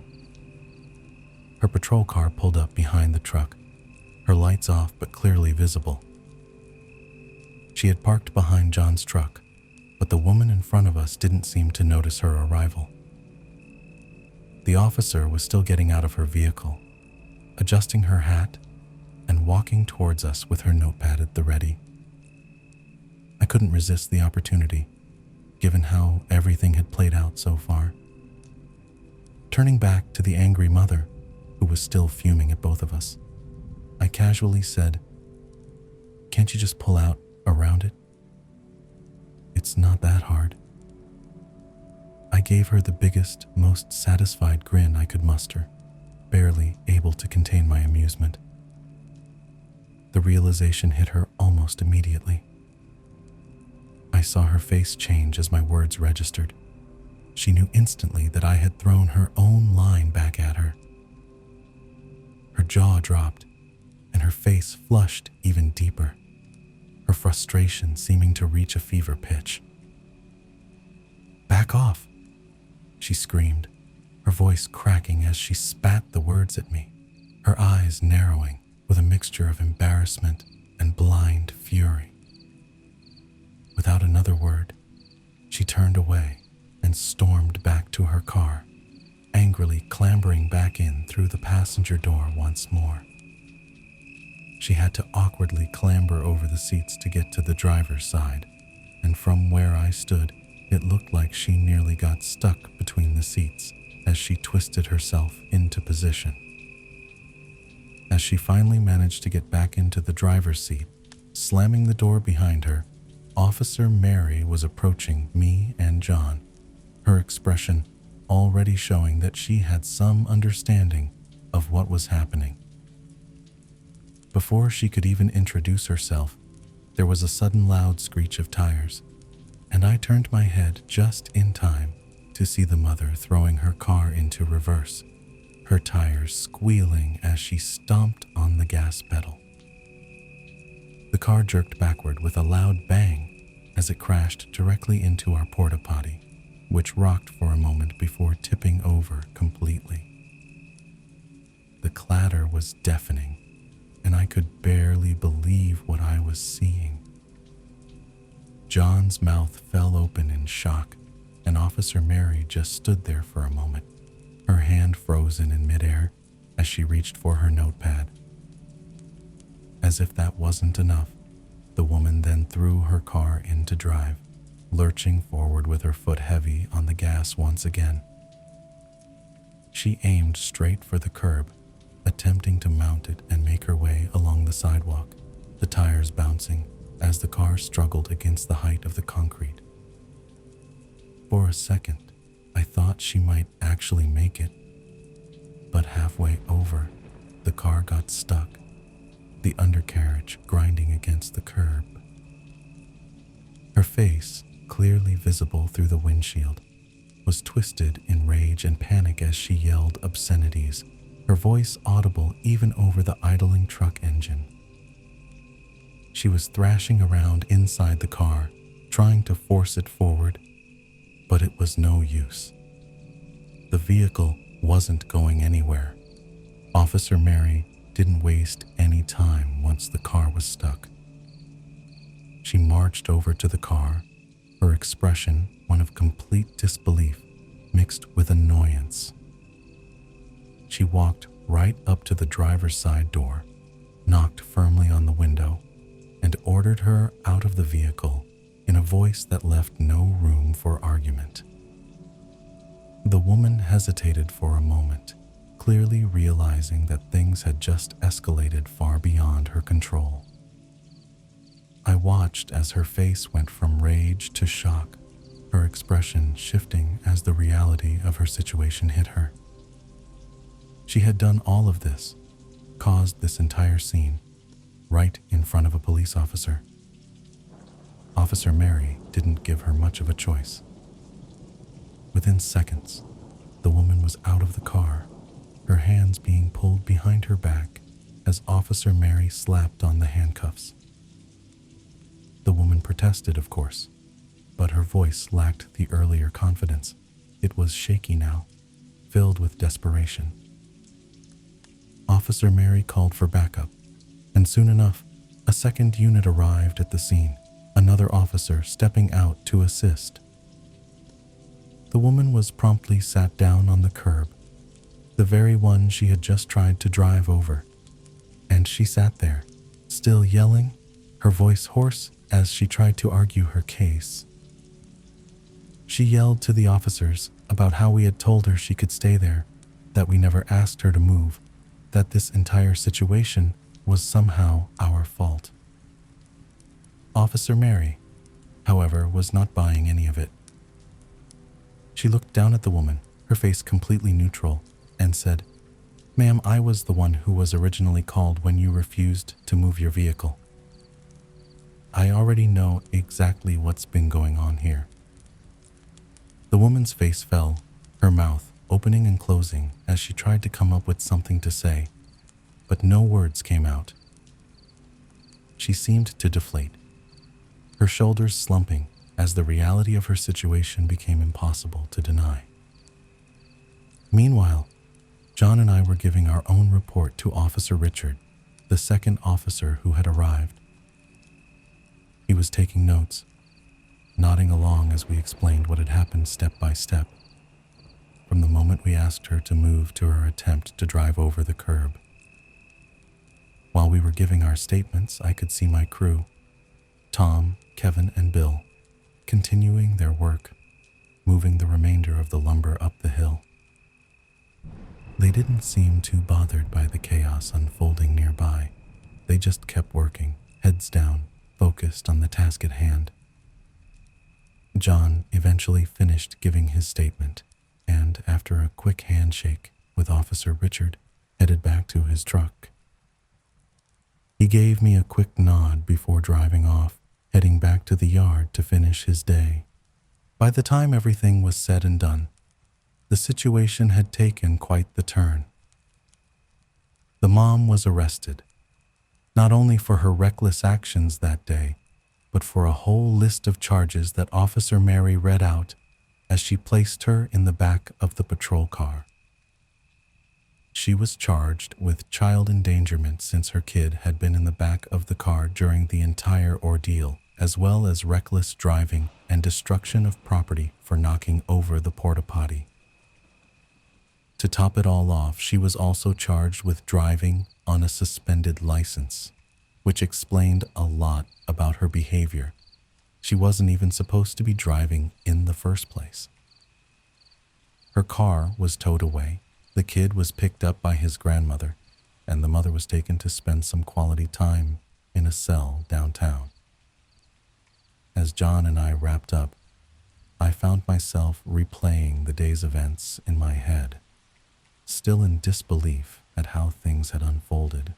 Her patrol car pulled up behind the truck, her lights off but clearly visible. She had parked behind John's truck, but the woman in front of us didn't seem to notice her arrival. The officer was still getting out of her vehicle, adjusting her hat and walking towards us with her notepad at the ready. I couldn't resist the opportunity, given how everything had played out so far. Turning back to the angry mother, who was still fuming at both of us, I casually said, "Can't you just pull out around it? It's not that hard." I gave her the biggest, most satisfied grin I could muster, barely able to contain my amusement. The realization hit her almost immediately. I saw her face change as my words registered. She knew instantly that I had thrown her own line back at her. Her jaw dropped, and her face flushed even deeper, her frustration seeming to reach a fever pitch. "Back off," she screamed, her voice cracking as she spat the words at me, her eyes narrowing with a mixture of embarrassment and blind fury. Without another word, she turned away and stormed back to her car, angrily clambering back in through the passenger door once more. She had to awkwardly clamber over the seats to get to the driver's side, and from where I stood, it looked like she nearly got stuck between the seats as she twisted herself into position. As she finally managed to get back into the driver's seat, slamming the door behind her, Officer Mary was approaching me and John, her expression already showing that she had some understanding of what was happening. Before she could even introduce herself, there was a sudden loud screech of tires, and I turned my head just in time to see the mother throwing her car into reverse, her tires squealing as she stomped on the gas pedal. The car jerked backward with a loud bang as it crashed directly into our porta potty, which rocked for a moment before tipping over completely. The clatter was deafening, and I could barely believe what I was seeing. John's mouth fell open in shock, and Officer Mary just stood there for a moment, her hand frozen in midair as she reached for her notepad. As if that wasn't enough, the woman then threw her car into drive, lurching forward with her foot heavy on the gas once again. She aimed straight for the curb, attempting to mount it and make her way along the sidewalk, the tires bouncing as the car struggled against the height of the concrete. For a second, I thought she might actually make it, but halfway over, the car got stuck, the undercarriage grinding against the curb. Her face, clearly visible through the windshield, was twisted in rage and panic as she yelled obscenities, her voice audible even over the idling truck engine. She was thrashing around inside the car, trying to force it forward, but it was no use. The vehicle wasn't going anywhere. Officer Mary didn't waste any time once the car was stuck. She marched over to the car, her expression one of complete disbelief mixed with annoyance. She walked right up to the driver's side door, knocked firmly on the window, and ordered her out of the vehicle in a voice that left no room for argument. The woman hesitated for a moment, clearly realizing that things had just escalated far beyond her control. I watched as her face went from rage to shock, her expression shifting as the reality of her situation hit her. She had done all of this, caused this entire scene, right in front of a police officer. Officer Mary didn't give her much of a choice. Within seconds, the woman was out of the car, her hands being pulled behind her back as Officer Mary slapped on the handcuffs. The woman protested, of course, but her voice lacked the earlier confidence. It was shaky now, filled with desperation. Officer Mary called for backup, and soon enough, a second unit arrived at the scene, another officer stepping out to assist. The woman was promptly sat down on the curb, the very one she had just tried to drive over, and she sat there, still yelling, her voice hoarse as she tried to argue her case. She yelled to the officers about how we had told her she could stay there, that we never asked her to move, that this entire situation was somehow our fault. Officer Mary, however, was not buying any of it. She looked down at the woman, her face completely neutral, and said, "Ma'am, I was the one who was originally called when you refused to move your vehicle. I already know exactly what's been going on here." The woman's face fell, her mouth opening and closing as she tried to come up with something to say, but no words came out. She seemed to deflate, her shoulders slumping as the reality of her situation became impossible to deny. Meanwhile, John and I were giving our own report to Officer Richard, the second officer who had arrived. He was taking notes, nodding along as we explained what had happened step by step, from the moment we asked her to move to her attempt to drive over the curb. While we were giving our statements, I could see my crew, Tom, Kevin, and Bill, continuing their work, moving the remainder of the lumber up the hill. They didn't seem too bothered by the chaos unfolding nearby. They just kept working, heads down, focused on the task at hand. John eventually finished giving his statement, and after a quick handshake with Officer Richard, headed back to his truck. He gave me a quick nod before driving off, heading back to the yard to finish his day. By the time everything was said and done, the situation had taken quite the turn. The mom was arrested, not only for her reckless actions that day, but for a whole list of charges that Officer Mary read out as she placed her in the back of the patrol car. She was charged with child endangerment since her kid had been in the back of the car during the entire ordeal, as well as reckless driving and destruction of property for knocking over the porta potty. To top it all off, she was also charged with driving on a suspended license, which explained a lot about her behavior. She wasn't even supposed to be driving in the first place. Her car was towed away, the kid was picked up by his grandmother, and the mother was taken to spend some quality time in a cell downtown. As John and I wrapped up, I found myself replaying the day's events in my head, still in disbelief at how things had unfolded.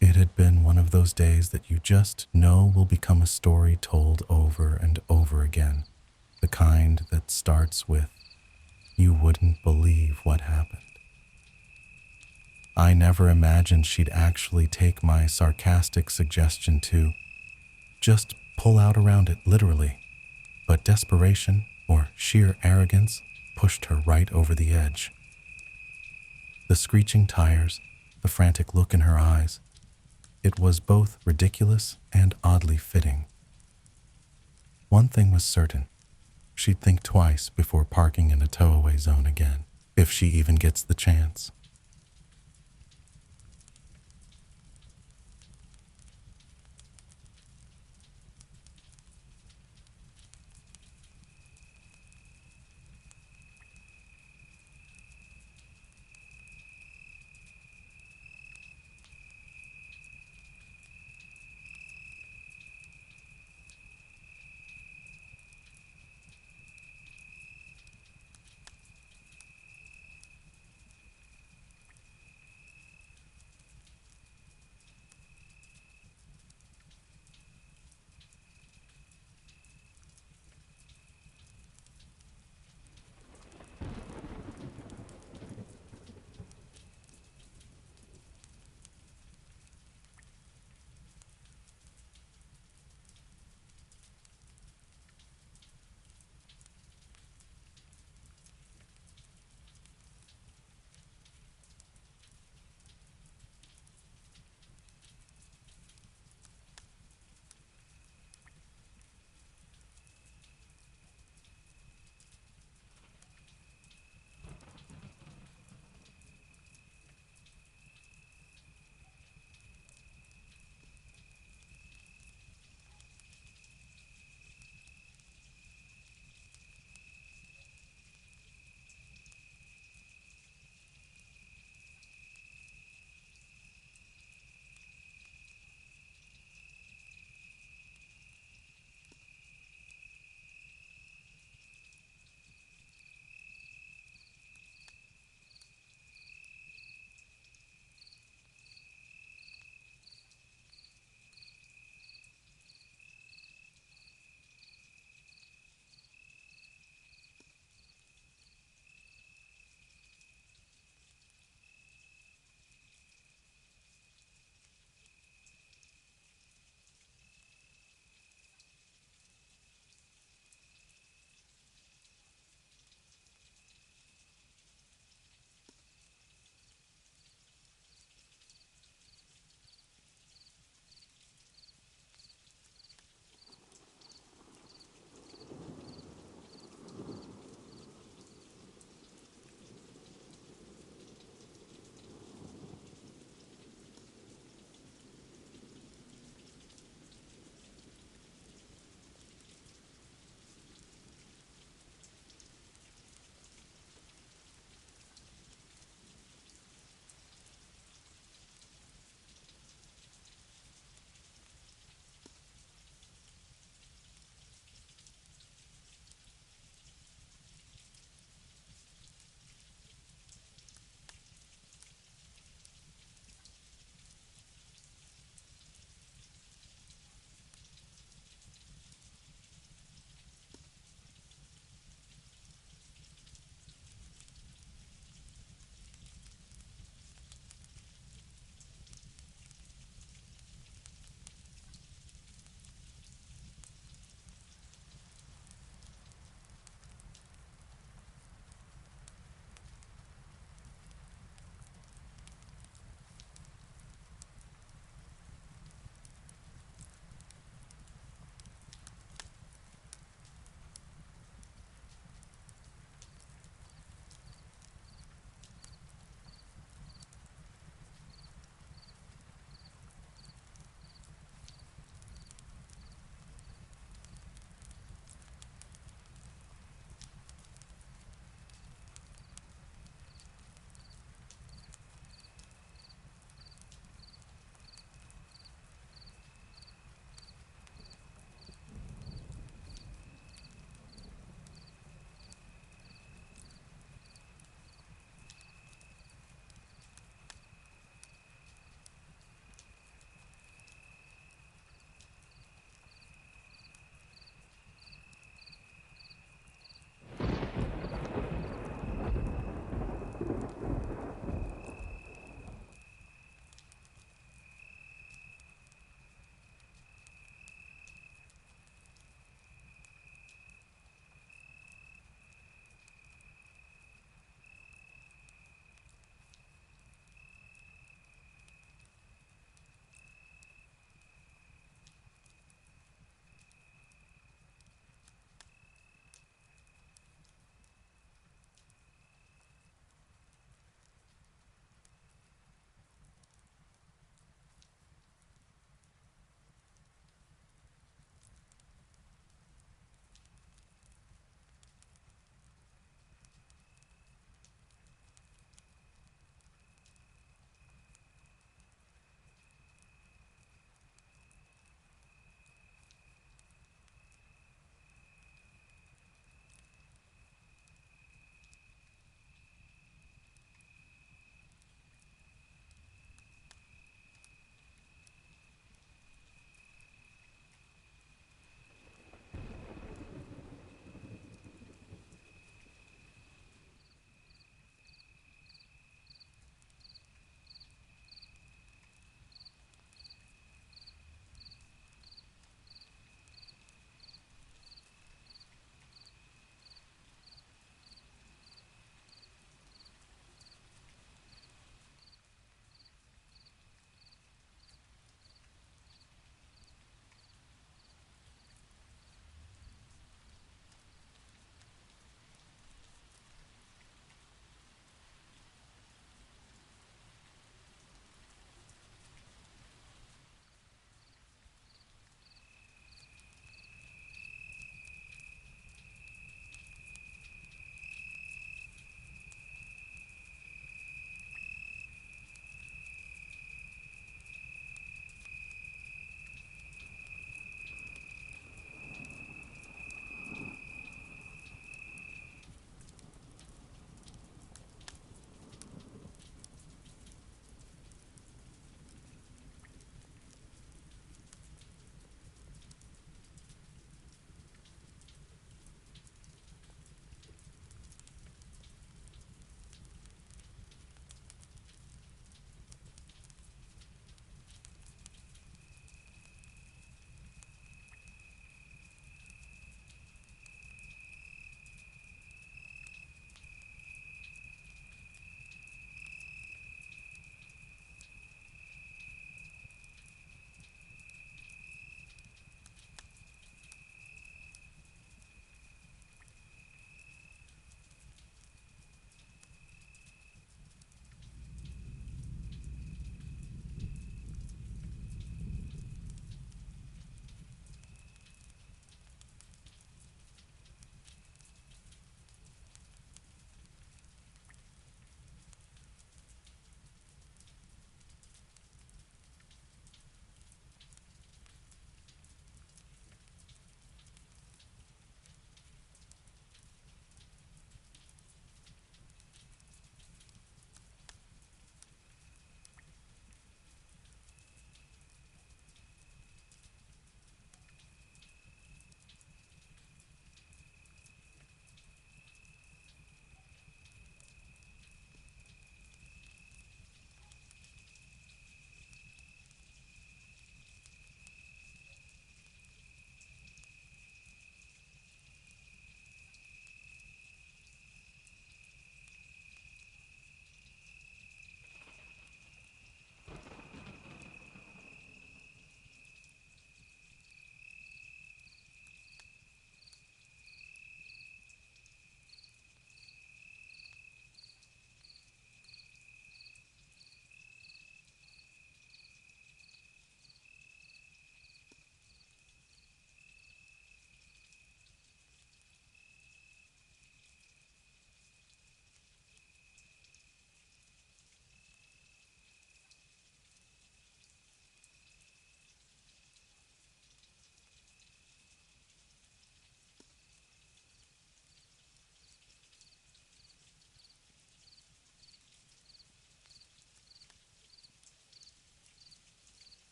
It had been one of those days that you just know will become a story told over and over again, the kind that starts with, "You wouldn't believe what happened." I never imagined she'd actually take my sarcastic suggestion to just pull out around it literally, but desperation or sheer arrogance pushed her right over the edge. The screeching tires, the frantic look in her eyes, it was both ridiculous and oddly fitting. One thing was certain, she'd think twice before parking in a tow-away zone again, if she even gets the chance.